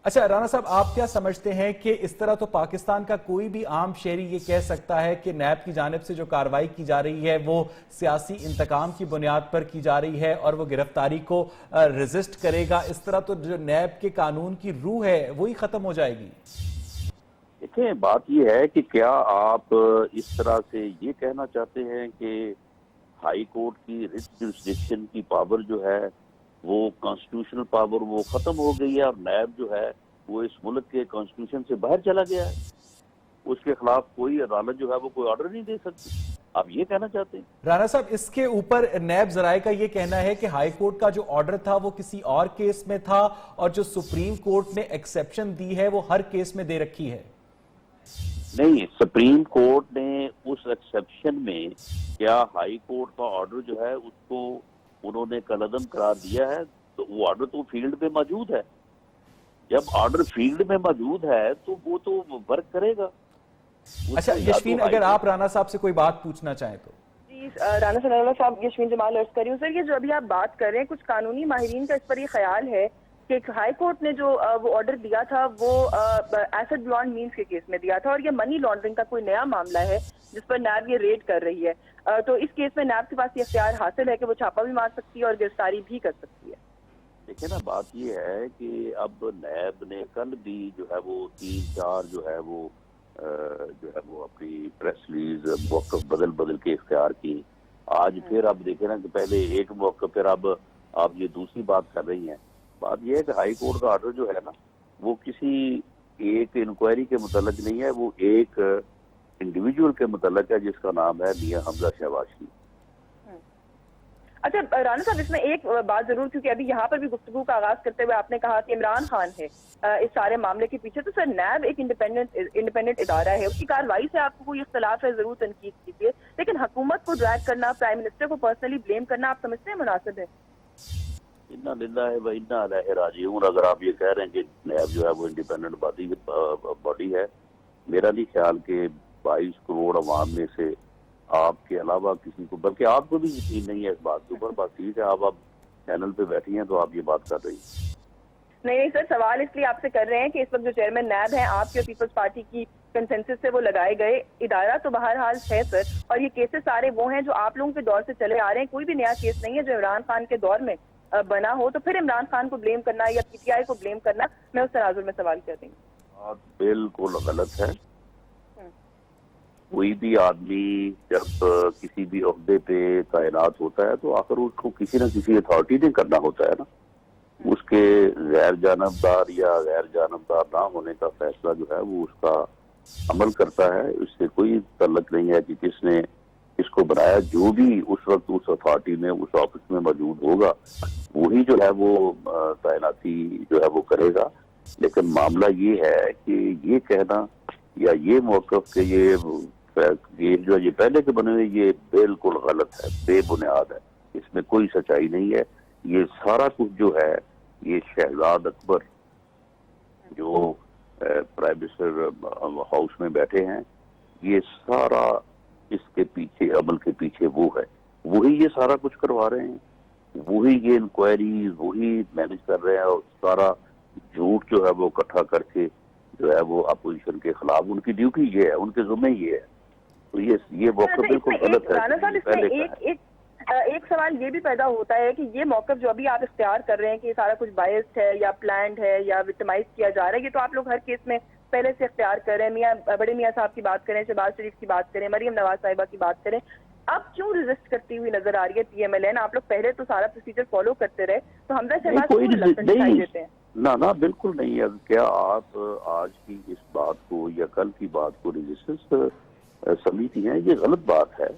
[SPEAKER 1] اچھا رانا صاحب آپ کیا سمجھتے ہیں کہ اس طرح تو پاکستان کا کوئی بھی عام شہری یہ کہہ سکتا ہے کہ نیب کی جانب سے جو کارروائی کی جا رہی ہے وہ سیاسی انتقام کی بنیاد پر کی جا رہی ہے اور وہ گرفتاری کو ریزسٹ کرے گا، اس طرح تو جو نیب کے قانون کی روح ہے وہی ختم ہو جائے گی؟
[SPEAKER 8] دیکھیں بات یہ ہے کہ کیا آپ اس طرح سے یہ کہنا چاہتے ہیں کہ ہائی کورٹ کی ریٹ جورسڈکشن کی پاور جو ہے وہ کانسٹیٹیوشنل پاور وہ ختم ہو گئی ہے اور نیب جو ہے وہ اس ملک کے کانسٹیٹیوشن سے باہر چلا گیا ہے، اس کے خلاف کوئی عدالت جو ہے وہ کوئی آرڈر نہیں دے سکتی؟ آپ یہ کہنا چاہتے ہیں؟
[SPEAKER 1] رانا صاحب اس کے اوپر نیب ذرائع کا یہ کہنا ہے کہ ہائی کورٹ کا جو آرڈر تھا وہ کسی اور کیس میں تھا اور جو سپریم کورٹ نے ایکسیپشن دی ہے وہ ہر کیس میں دے رکھی ہے۔
[SPEAKER 8] نہیں، سپریم کورٹ نے اس ایکسیپشن میں کیا ہائی کورٹ کا آرڈر جو ہے اس کو انہوں نے کالعدم قرار دیا ہے؟ تو وہ آرڈر تو فیلڈ میں موجود ہے، جب آرڈر فیلڈ میں موجود ہے تو وہ تو ورک کرے گا۔
[SPEAKER 1] اچھا یشفین اگر آپ رانا صاحب سے کوئی بات پوچھنا چاہیں تو۔
[SPEAKER 6] جی رانا ثناء اللہ صاحب، یشفین جمال عرض کر رہی ہوں سر، یہ جو ابھی آپ بات کر رہے ہیں کچھ قانونی ماہرین کا اس پر یہ خیال ہے کہ ہائی کورٹ نے جو وہ آرڈر دیا تھا وہ ایسٹ بیونڈ مینز کے کیس میں دیا تھا اور یہ منی لانڈرنگ کا کوئی نیا معاملہ ہے جس پر نیب یہ ریڈ کر رہی ہے، تو اس کیس میں نیب کے پاس یہ اختیار حاصل ہے کہ وہ چھاپا بھی مار سکتی ہے اور گرفتاری بھی کر سکتی ہے۔
[SPEAKER 8] دیکھیں نا بات یہ ہے کہ اب نیب نے کل بھی جو ہے وہ 3-4 جو ہے وہ اپنی پریس ریلیز موقف بدل کے اختیار کی۔ آج پھر اب دیکھیں نا کہ پہلے ایک موقف، پھر اب آپ یہ دوسری بات کر رہی ہیں۔ بات یہ ہے کہ ہائی کورٹ کا آرڈر جو ہے نا وہ کسی ایک انکوائری کے متعلق نہیں ہے، وہ ایک انڈیویجول کے متعلق ہے جس کا نام ہے میاں حمزہ شہباز کی۔
[SPEAKER 6] اچھا رانا صاحب اس میں ایک بات ضرور، کیونکہ ابھی یہاں پر بھی گفتگو کا آغاز کرتے ہوئے آپ نے کہا کہ عمران خان ہے اس سارے معاملے کے پیچھے، تو سر نیب ایک انڈیپینڈنٹ ادارہ ہے، اس کی کارروائی سے آپ کو کوئی اختلاف ہے ضرور تنقید کیجیے، لیکن حکومت کو ڈریگ کرنا، پرائم منسٹر کو پرسنلی بلیم کرنا آپ سمجھتے ہیں مناسب ہے؟
[SPEAKER 8] انا للہ و انا الیہ راجعون۔ اگر آپ یہ کہہ رہے ہیں کہ نیب جو ہے وہ انڈیپینڈنٹ باڈی ہے، میرا نہیں خیال کہ 22 کروڑ عوام میں سے آپ کے علاوہ کسی کو، بلکہ آپ کو بھی یقین نہیں ہے اس بات کے اوپر۔ بات ٹھیک ہے، آپ چینل پہ بیٹھی ہیں تو آپ یہ بات کر رہی ہیں۔
[SPEAKER 6] نہیں سر، سوال اس لیے آپ سے کر رہے ہیں کہ اس وقت جو چیئرمین نیب ہیں آپ کے پیپلز پارٹی کی کنسنسس سے وہ لگائے گئے، ادارہ تو بہرحال ہے سر، اور یہ کیسز سارے وہ ہیں جو آپ لوگوں کے دور سے چلے آ رہے ہیں، کوئی بھی نیا کیس نہیں ہے جو عمران خان کے دور میں بنا ہو، تو پھر عمران خان کو بلیم کرنا یا پی ٹی آئی کو بلیم کرنا، میں اس تناظر میں سوال کر رہی ہوں۔
[SPEAKER 8] بات بالکل غلط ہے۔ کوئی بھی آدمی جب کسی بھی عہدے پہ تعینات ہوتا ہے تو آخر اس کو کسی نہ کسی اتھارٹی نے کرنا ہوتا ہے نا. اس کے غیر جانبدار یا غیر جانبدار نہ ہونے کا فیصلہ جو ہے وہ اس کا عمل کرتا ہے. اس سے کوئی تعلق نہیں ہے کہ کس نے اس کو بنایا. جو بھی اس وقت اس اتھارٹی میں اس آفس میں موجود ہوگا وہی جو ہے وہ تعیناتی جو ہے وہ کرے گا. لیکن معاملہ یہ ہے کہ یہ کہنا یا یہ موقف کہ یہ پہلے کے بنے ہوئے یہ بالکل غلط ہے, بے بنیاد ہے. اس میں کوئی سچائی نہیں ہے. یہ سارا کچھ جو ہے یہ شہزاد اکبر جو پرائم منسٹر ہاؤس میں بیٹھے ہیں یہ سارا اس کے پیچھے عمل کے پیچھے وہ ہے. وہی یہ سارا کچھ کروا رہے ہیں, وہی یہ انکوائریز وہی مینج کر رہے ہیں. اور سارا جھوٹ جو ہے وہ اکٹھا کر کے جو ہے وہ اپوزیشن کے خلاف ان کی ڈیوٹی یہ ہے, ان کے ذمہ یہ ہے. تو یہ موقف بالکل غلط ہے.
[SPEAKER 6] ایک سوال یہ بھی پیدا ہوتا ہے کہ یہ موقف جو ابھی آپ اختیار کر رہے ہیں کہ یہ سارا کچھ بائسڈ ہے یا پلانڈ ہے یا وکٹمائز کیا جا رہا ہے, یہ تو آپ لوگ ہر کیس میں پہلے سے اختیار کر رہے ہیں. بڑے میاں صاحب کی بات کریں, شہباز شریف کی بات کریں, مریم نواز صاحبہ کی بات کریں, اب کیوں ریزسٹ کرتی ہوئی نظر آ رہی ہے پی ایم ایل این؟ آپ لوگ پہلے تو سارا پروسیجر فالو کرتے رہے, تو حمزہ شہباز کو ریلکٹنٹ دکھائی دیتے ہیں.
[SPEAKER 8] نہ بالکل نہیں. کیا آپ آج کی اس بات کو یا کل کی بات کو ریزسٹنس سمجھتی ہیں؟ یہ غلط بات ہے.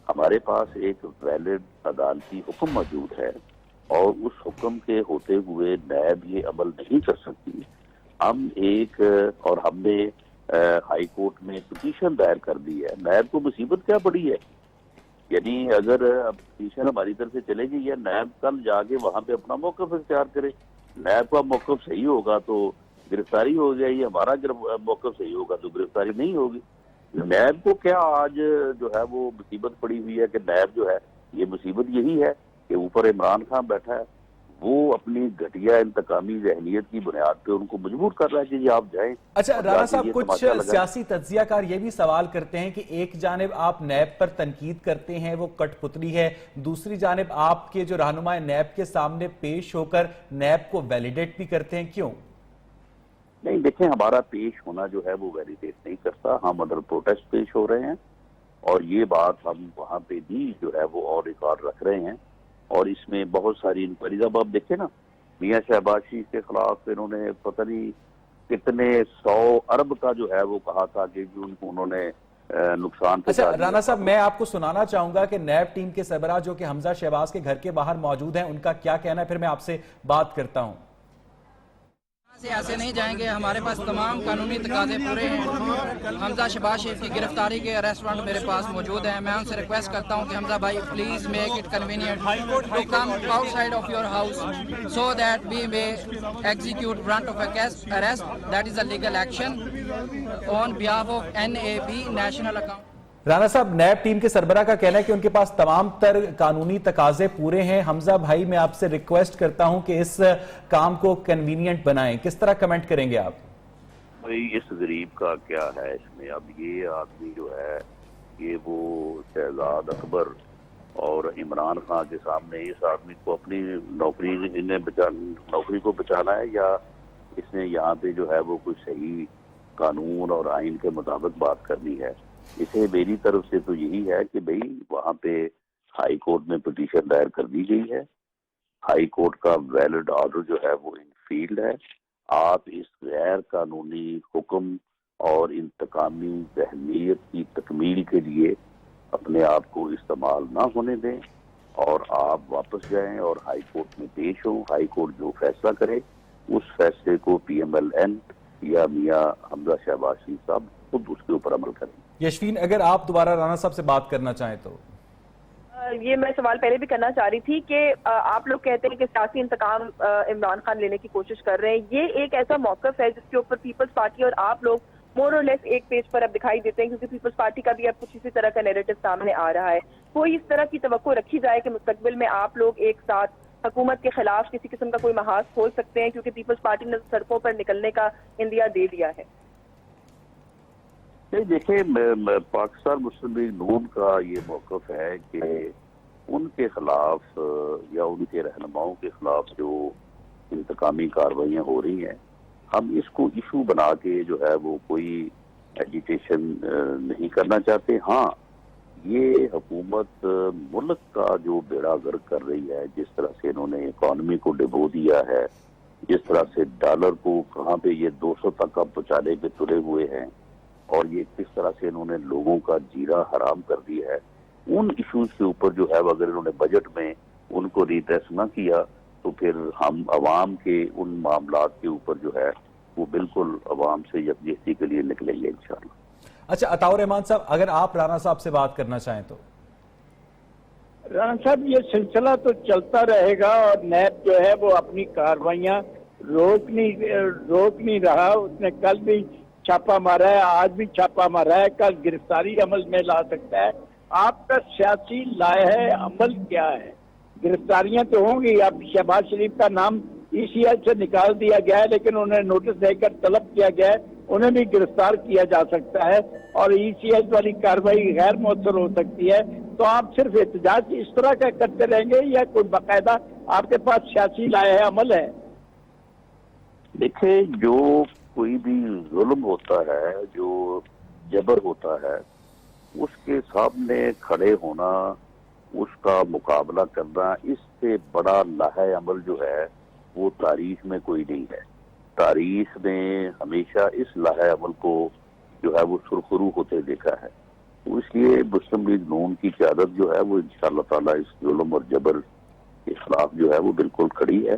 [SPEAKER 8] ہمارے پاس ایک ویلڈ عدالتی حکم موجود ہے اور اس حکم کے ہوتے ہوئے نیب یہ عمل نہیں کر سکتی. ہم نے ہائی کورٹ میں پٹیشن دائر کر دی ہے. نیب کو مصیبت کیا پڑی ہے؟ یعنی اگر پٹیشن ہماری طرف سے چلے گی یا نیب کل جا کے وہاں پہ اپنا موقف اختیار کرے. نیب کا موقف صحیح ہوگا تو گرفتاری ہو گیا, یہ ہمارا موقف صحیح ہوگا تو گرفتاری نہیں ہوگی. نیب کو کیا آج جو ہے وہ مصیبت پڑی ہوئی ہے کہ نیب جو ہے یہ مصیبت یہی ہے کہ اوپر عمران خان بیٹھا ہے, وہ اپنی گھٹیا انتقامی ذہنیت کی بنیاد پہ ان کو مجبور کر رہا ہے کہ یہ آپ جائیں.
[SPEAKER 1] اچھا رانا صاحب, کچھ سیاسی تجزیہ کار یہ بھی سوال کرتے ہیں کہ ایک جانب آپ نیب پر تنقید کرتے ہیں وہ کٹ پتلی ہے, دوسری جانب آپ کے جو رہنما نیب کے سامنے پیش ہو کر نیب کو ویلیڈیٹ بھی کرتے ہیں. کیوں
[SPEAKER 8] نہیں؟ دیکھیں, ہمارا پیش ہونا جو ہے وہ ویلیڈیٹ نہیں کرتا. ہم انڈر پروٹیسٹ پیش ہو رہے ہیں اور یہ بات ہم وہاں پہ بھی جو ہے وہ اور ریکارڈ رکھ رہے ہیں. اور اس میں بہت ساری انکوائریز, اب آپ دیکھیں نا, میاں شہباز شریف کے خلاف انہوں نے پتہ نہیں کتنے 100 ارب کا جو ہے وہ کہا تھا کہ انہوں نے نقصان.
[SPEAKER 1] اچھا رانا صاحب, میں آپ کو سنانا چاہوں گا کہ نیب ٹیم کے سربراہ جو کہ حمزہ شہباز کے گھر کے باہر موجود ہیں ان کا کیا کہنا ہے, پھر میں آپ سے بات کرتا ہوں.
[SPEAKER 9] ایسے نہیں جائیں گے, ہمارے پاس تمام قانونی تقاضے پورے ہیں. حمزہ شہباز شریف کی گرفتاری کے اریسٹ وارنٹ میرے پاس موجود ہیں. میں ان سے ریکویسٹ کرتا ہوں کہ حمزہ بھائی please make it convenient to come outside of your house so that we may execute warrant of arrest. That is a legal action on behalf of NAB national account.
[SPEAKER 1] Rana صاحب, NAB team کے سربراہ کا کہنا ہے کہ ان کے پاس تمام تر قانونی تقاضے پورے ہیں. حمزہ بھائی, میں آپ سے ریکویسٹ کرتا ہوں کہ اس کام کو کنوینئنٹ بنائیں. کس طرح کمنٹ کریں گے آپ؟
[SPEAKER 8] بھائی اس غریب کا کیا ہے اس میں؟ اب یہ آدمی جو ہے یہ وہ شہزاد اکبر اور عمران خان کے سامنے اس آدمی کو اپنی نوکری کو بچانا ہے یا اس نے یہاں پہ جو ہے وہ کوئی صحیح قانون اور آئین کے مطابق بات کرنی ہے؟ اسے میری طرف سے تو یہی ہے کہ بھئی وہاں پہ ہائی کورٹ میں پٹیشن دائر کر دی گئی ہے. ہائی کورٹ کا ویلڈ آرڈر جو ہے وہ ان فیلڈ ہے. آپ اس غیر قانونی حکم اور انتقامی ذہنیت کی تکمیل کے لیے اپنے آپ کو استعمال نہ ہونے دیں اور آپ واپس جائیں اور ہائی کورٹ میں پیش ہوں. ہائی کورٹ جو فیصلہ کرے اس فیصلے کو PMLN یا میاں حمزہ شہباز شریف صاحب خود اس کے اوپر عمل کریں.
[SPEAKER 1] یشفین, اگر آپ دوبارہ رانا صاحب سے بات کرنا چاہیں تو.
[SPEAKER 6] یہ میں سوال پہلے بھی کرنا چاہ رہی تھی کہ آپ لوگ کہتے ہیں کہ سیاسی انتقام عمران خان لینے کی کوشش کر رہے ہیں. یہ ایک ایسا موقف ہے جس کے اوپر پیپلز پارٹی اور آپ لوگ مور اور لیس ایک پیج پر اب دکھائی دیتے ہیں, کیونکہ پیپلز پارٹی کا بھی اب کچھ اسی طرح کا نیریٹو سامنے آ رہا ہے. کوئی اس طرح کی توقع رکھی جائے کہ مستقبل میں آپ لوگ ایک ساتھ حکومت کے خلاف کسی قسم کا کوئی محاذ کھول سکتے ہیں, کیونکہ پیپلز پارٹی نے سڑکوں پر نکلنے کا اندیا دے دیا ہے؟
[SPEAKER 8] دیکھیں, پاکستان مسلم لیگ نون کا یہ موقف ہے کہ ان کے خلاف یا ان کے رہنماؤں کے خلاف جو انتقامی کاروائیاں ہو رہی ہیں, ہم اس کو ایشو بنا کے جو ہے وہ کوئی ایجیٹیشن نہیں کرنا چاہتے. ہاں یہ حکومت ملک کا جو بیڑا غرق کر رہی ہے، جس طرح سے انہوں نے اکانومی کو ڈبو دیا ہے، جس طرح سے ڈالر کو کہاں پہ یہ 200 تک اب پہنچانے پہ تلے ہوئے ہیں، اور یہ کس طرح سے انہوں نے لوگوں کا جینا حرام کر دیا ہے، ان ایشوز کے اوپر جو ہے اگر انہوں نے بجٹ میں ان کو ریڈریس نہ کیا تو پھر ہم عوام کے ان معاملات کے اوپر جو ہے وہ بالکل عوام سے یکجہتی کے لیے نکلیں گے انشاءاللہ.
[SPEAKER 1] اچھا عطاء الرحمان صاحب، اگر آپ رانا صاحب سے بات کرنا چاہیں تو.
[SPEAKER 7] رانا صاحب یہ سلسلہ تو چلتا رہے گا اور نیب جو ہے وہ اپنی کارروائیاں روک نہیں رہا. اس نے کل بھی چھاپا مارا ہے، آج بھی چھاپا مارا ہے، کل گرفتاری عمل میں لا سکتا ہے. آپ کا سیاسی لائحہ عمل کیا ہے؟ گرفتاریاں تو ہوں گی. اب شہباز شریف کا نام ای سی ایل سے نکال دیا گیا ہے، لیکن انہیں نوٹس دے کر طلب کیا گیا ہے، انہیں بھی گرفتار کیا جا سکتا ہے اور ای سی ایل والی کارروائی غیر مؤثر ہو سکتی ہے. تو آپ صرف احتجاج اس طرح کا کرتے رہیں گے یا کوئی باقاعدہ آپ کے پاس سیاسی لائحہ عمل ہے؟
[SPEAKER 8] دیکھیں، جو کوئی بھی ظلم ہوتا ہے، جو جبر ہوتا ہے، اس کے سامنے کھڑے ہونا، اس کا مقابلہ کرنا، اس سے بڑا لائحہ عمل جو ہے وہ تاریخ میں کوئی نہیں ہے. تاریخ نے ہمیشہ اس لائحہ عمل کو جو ہے وہ سرخرو ہوتے دیکھا ہے. تو اس لیے مسلم لیگ نون کی قیادت جو ہے وہ انشاءاللہ تعالیٰ اس ظلم اور جبر کے خلاف جو ہے وہ بالکل کھڑی ہے،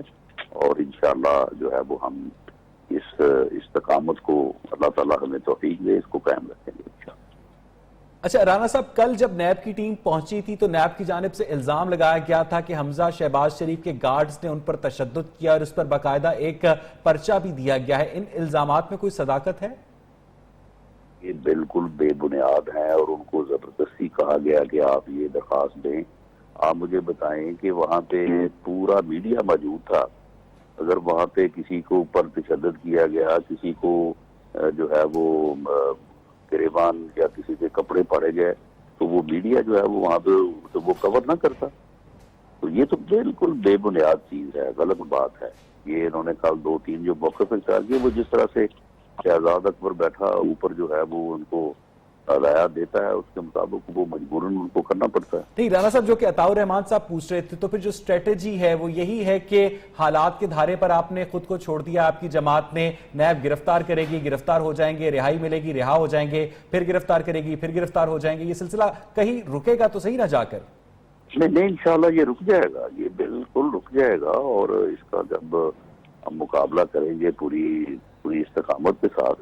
[SPEAKER 8] اور انشاءاللہ جو ہے وہ ہم اس استقامت کو اللہ تعالیٰ ہمیں توفیق دے، اس کو قائم رکھیں گے انشاءاللہ.
[SPEAKER 1] اچھا رانا صاحب، کل جب نیب کی ٹیم پہنچی تھی تو نیب کی جانب سے الزام لگایا گیا تھا کہ حمزہ شہباز شریف کے گارڈز نے ان پر تشدد کیا اور اس پر باقاعدہ ایک پرچہ بھی دیا گیا ہے. ان الزامات میں کوئی صداقت ہے؟
[SPEAKER 8] یہ بالکل بے بنیاد ہیں اور ان کو زبردستی کہا گیا کہ آپ یہ درخواست دیں. آپ مجھے بتائیں کہ وہاں پہ پورا میڈیا موجود تھا. اگر وہاں پہ کسی کو اوپر تشدد کیا گیا، کسی کو جو ہے وہ گریبان یا کسی کے کپڑے پاڑے گئے، تو وہ میڈیا جو ہے وہ وہاں پہ وہ کور نہ کرتا. تو یہ تو بالکل بے بنیاد چیز ہے، غلط بات ہے. یہ انہوں نے کل 2-3 جو موقف اختیار کیے، وہ جس طرح سے شہزاد اکبر بیٹھا اوپر جو ہے وہ ان کو ہدایات دیتا ہے، اس کے مطابق وہ مجبوراً ان کو کرنا پڑتا ہے.
[SPEAKER 1] نہیں رانا صاحب، جو کہ عطاء الرحمان صاحب پوچھ رہے تھے، تو پھر جو اسٹریٹجی ہے وہ یہی ہے کہ حالات کے دھارے پر آپ نے خود کو چھوڑ دیا، آپ کی جماعت نے نیب گرفتار کرے گی، گرفتار ہو جائیں گے، رہائی ملے گی، رہا ہو جائیں گے، پھر گرفتار کرے گی، پھر گرفتار ہو جائیں گے. یہ سلسلہ کہیں رکے گا تو صحیح نہ جا کر؟
[SPEAKER 8] نہیں انشاءاللہ یہ رک جائے گا، یہ بالکل رک جائے گا. اور اس کا جب ہم مقابلہ کریں گے پوری استقامت کے ساتھ،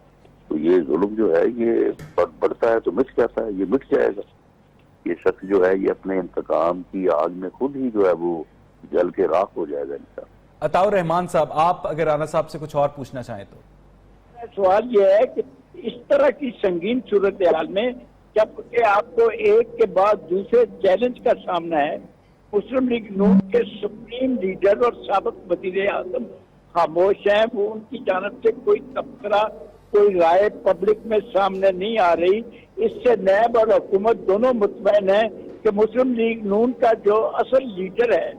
[SPEAKER 8] تو یہ ظلم جو ہے یہ بڑھتا ہے تو مٹ جاتا ہے، یہ مٹ جائے گا. یہ شخص جو ہے یہ اپنے انتقام کی آگ میں خود ہی جو ہے وہ جل کے راکھ ہو جائے گا انشاءاللہ.
[SPEAKER 1] عطاء الرحمان صاحب، آپ اگر رانا صاحب سے کچھ اور پوچھنا چاہیں تو.
[SPEAKER 7] سوال یہ ہے کہ اس طرح کی سنگین صورتحال میں جب کہ آپ کو ایک کے بعد دوسرے چیلنج کا سامنا ہے، مسلم لیگ نون کے سپریم لیڈر اور سابق وزیر اعظم خاموش ہیں، وہ ان کی جانب سے کوئی تبصرہ، کوئی رائے پبلک میں سامنے نہیں آ رہی. اس سے نیب اور حکومت دونوں مطمئن ہیں کہ مسلم لیگ نون کا جو اصل لیڈر ہے،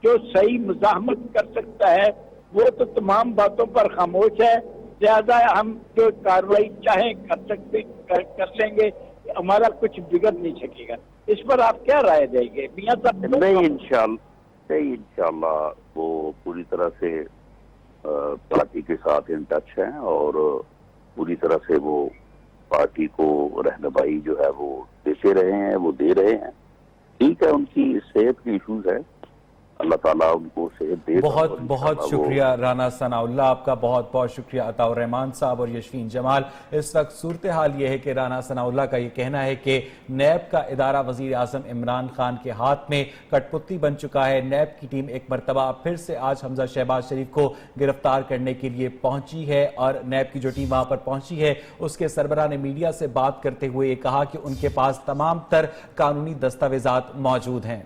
[SPEAKER 7] جو صحیح مزاحمت کر سکتا ہے، وہ تو تمام باتوں پر خاموش ہے. لہذا ہم جو کارروائی چاہیں کر لیں گے، ہمارا کچھ بگڑ نہیں سکے گا. اس پر آپ کیا رائے دیں گے میاں صاحب؟
[SPEAKER 8] نہیں انشاءاللہ وہ پوری طرح سے پارٹی کے ساتھ ان ٹچ ہیں اور پوری طرح سے وہ پارٹی کو رہنمائی جو ہے وہ دیتے رہے ہیں، وہ دے رہے ہیں. ٹھیک ہے، ان کی صحت کی ایشوز ہے، اللہ تعالیٰ ان کو صحت دے.
[SPEAKER 1] بہت بہت شکریہ رانا ثناء اللہ، آپ کا بہت بہت شکریہ. عطاء الرحمان صاحب اور یشفین جمال. اس وقت صورتحال یہ ہے کہ رانا ثناء اللہ کا یہ کہنا ہے کہ نیب کا ادارہ وزیر اعظم عمران خان کے ہاتھ میں کٹ پتلی بن چکا ہے. نیب کی ٹیم ایک مرتبہ پھر سے آج حمزہ شہباز شریف کو گرفتار کرنے کے لیے پہنچی ہے، اور نیب کی جو ٹیم وہاں پر پہنچی ہے اس کے سربراہ نے میڈیا سے بات کرتے ہوئے یہ کہا کہ ان کے پاس تمام تر قانونی دستاویزات موجود ہیں.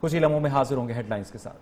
[SPEAKER 1] کچھ ہی لمحوں میں حاضر ہوں گے ہیڈ لائنز کے ساتھ.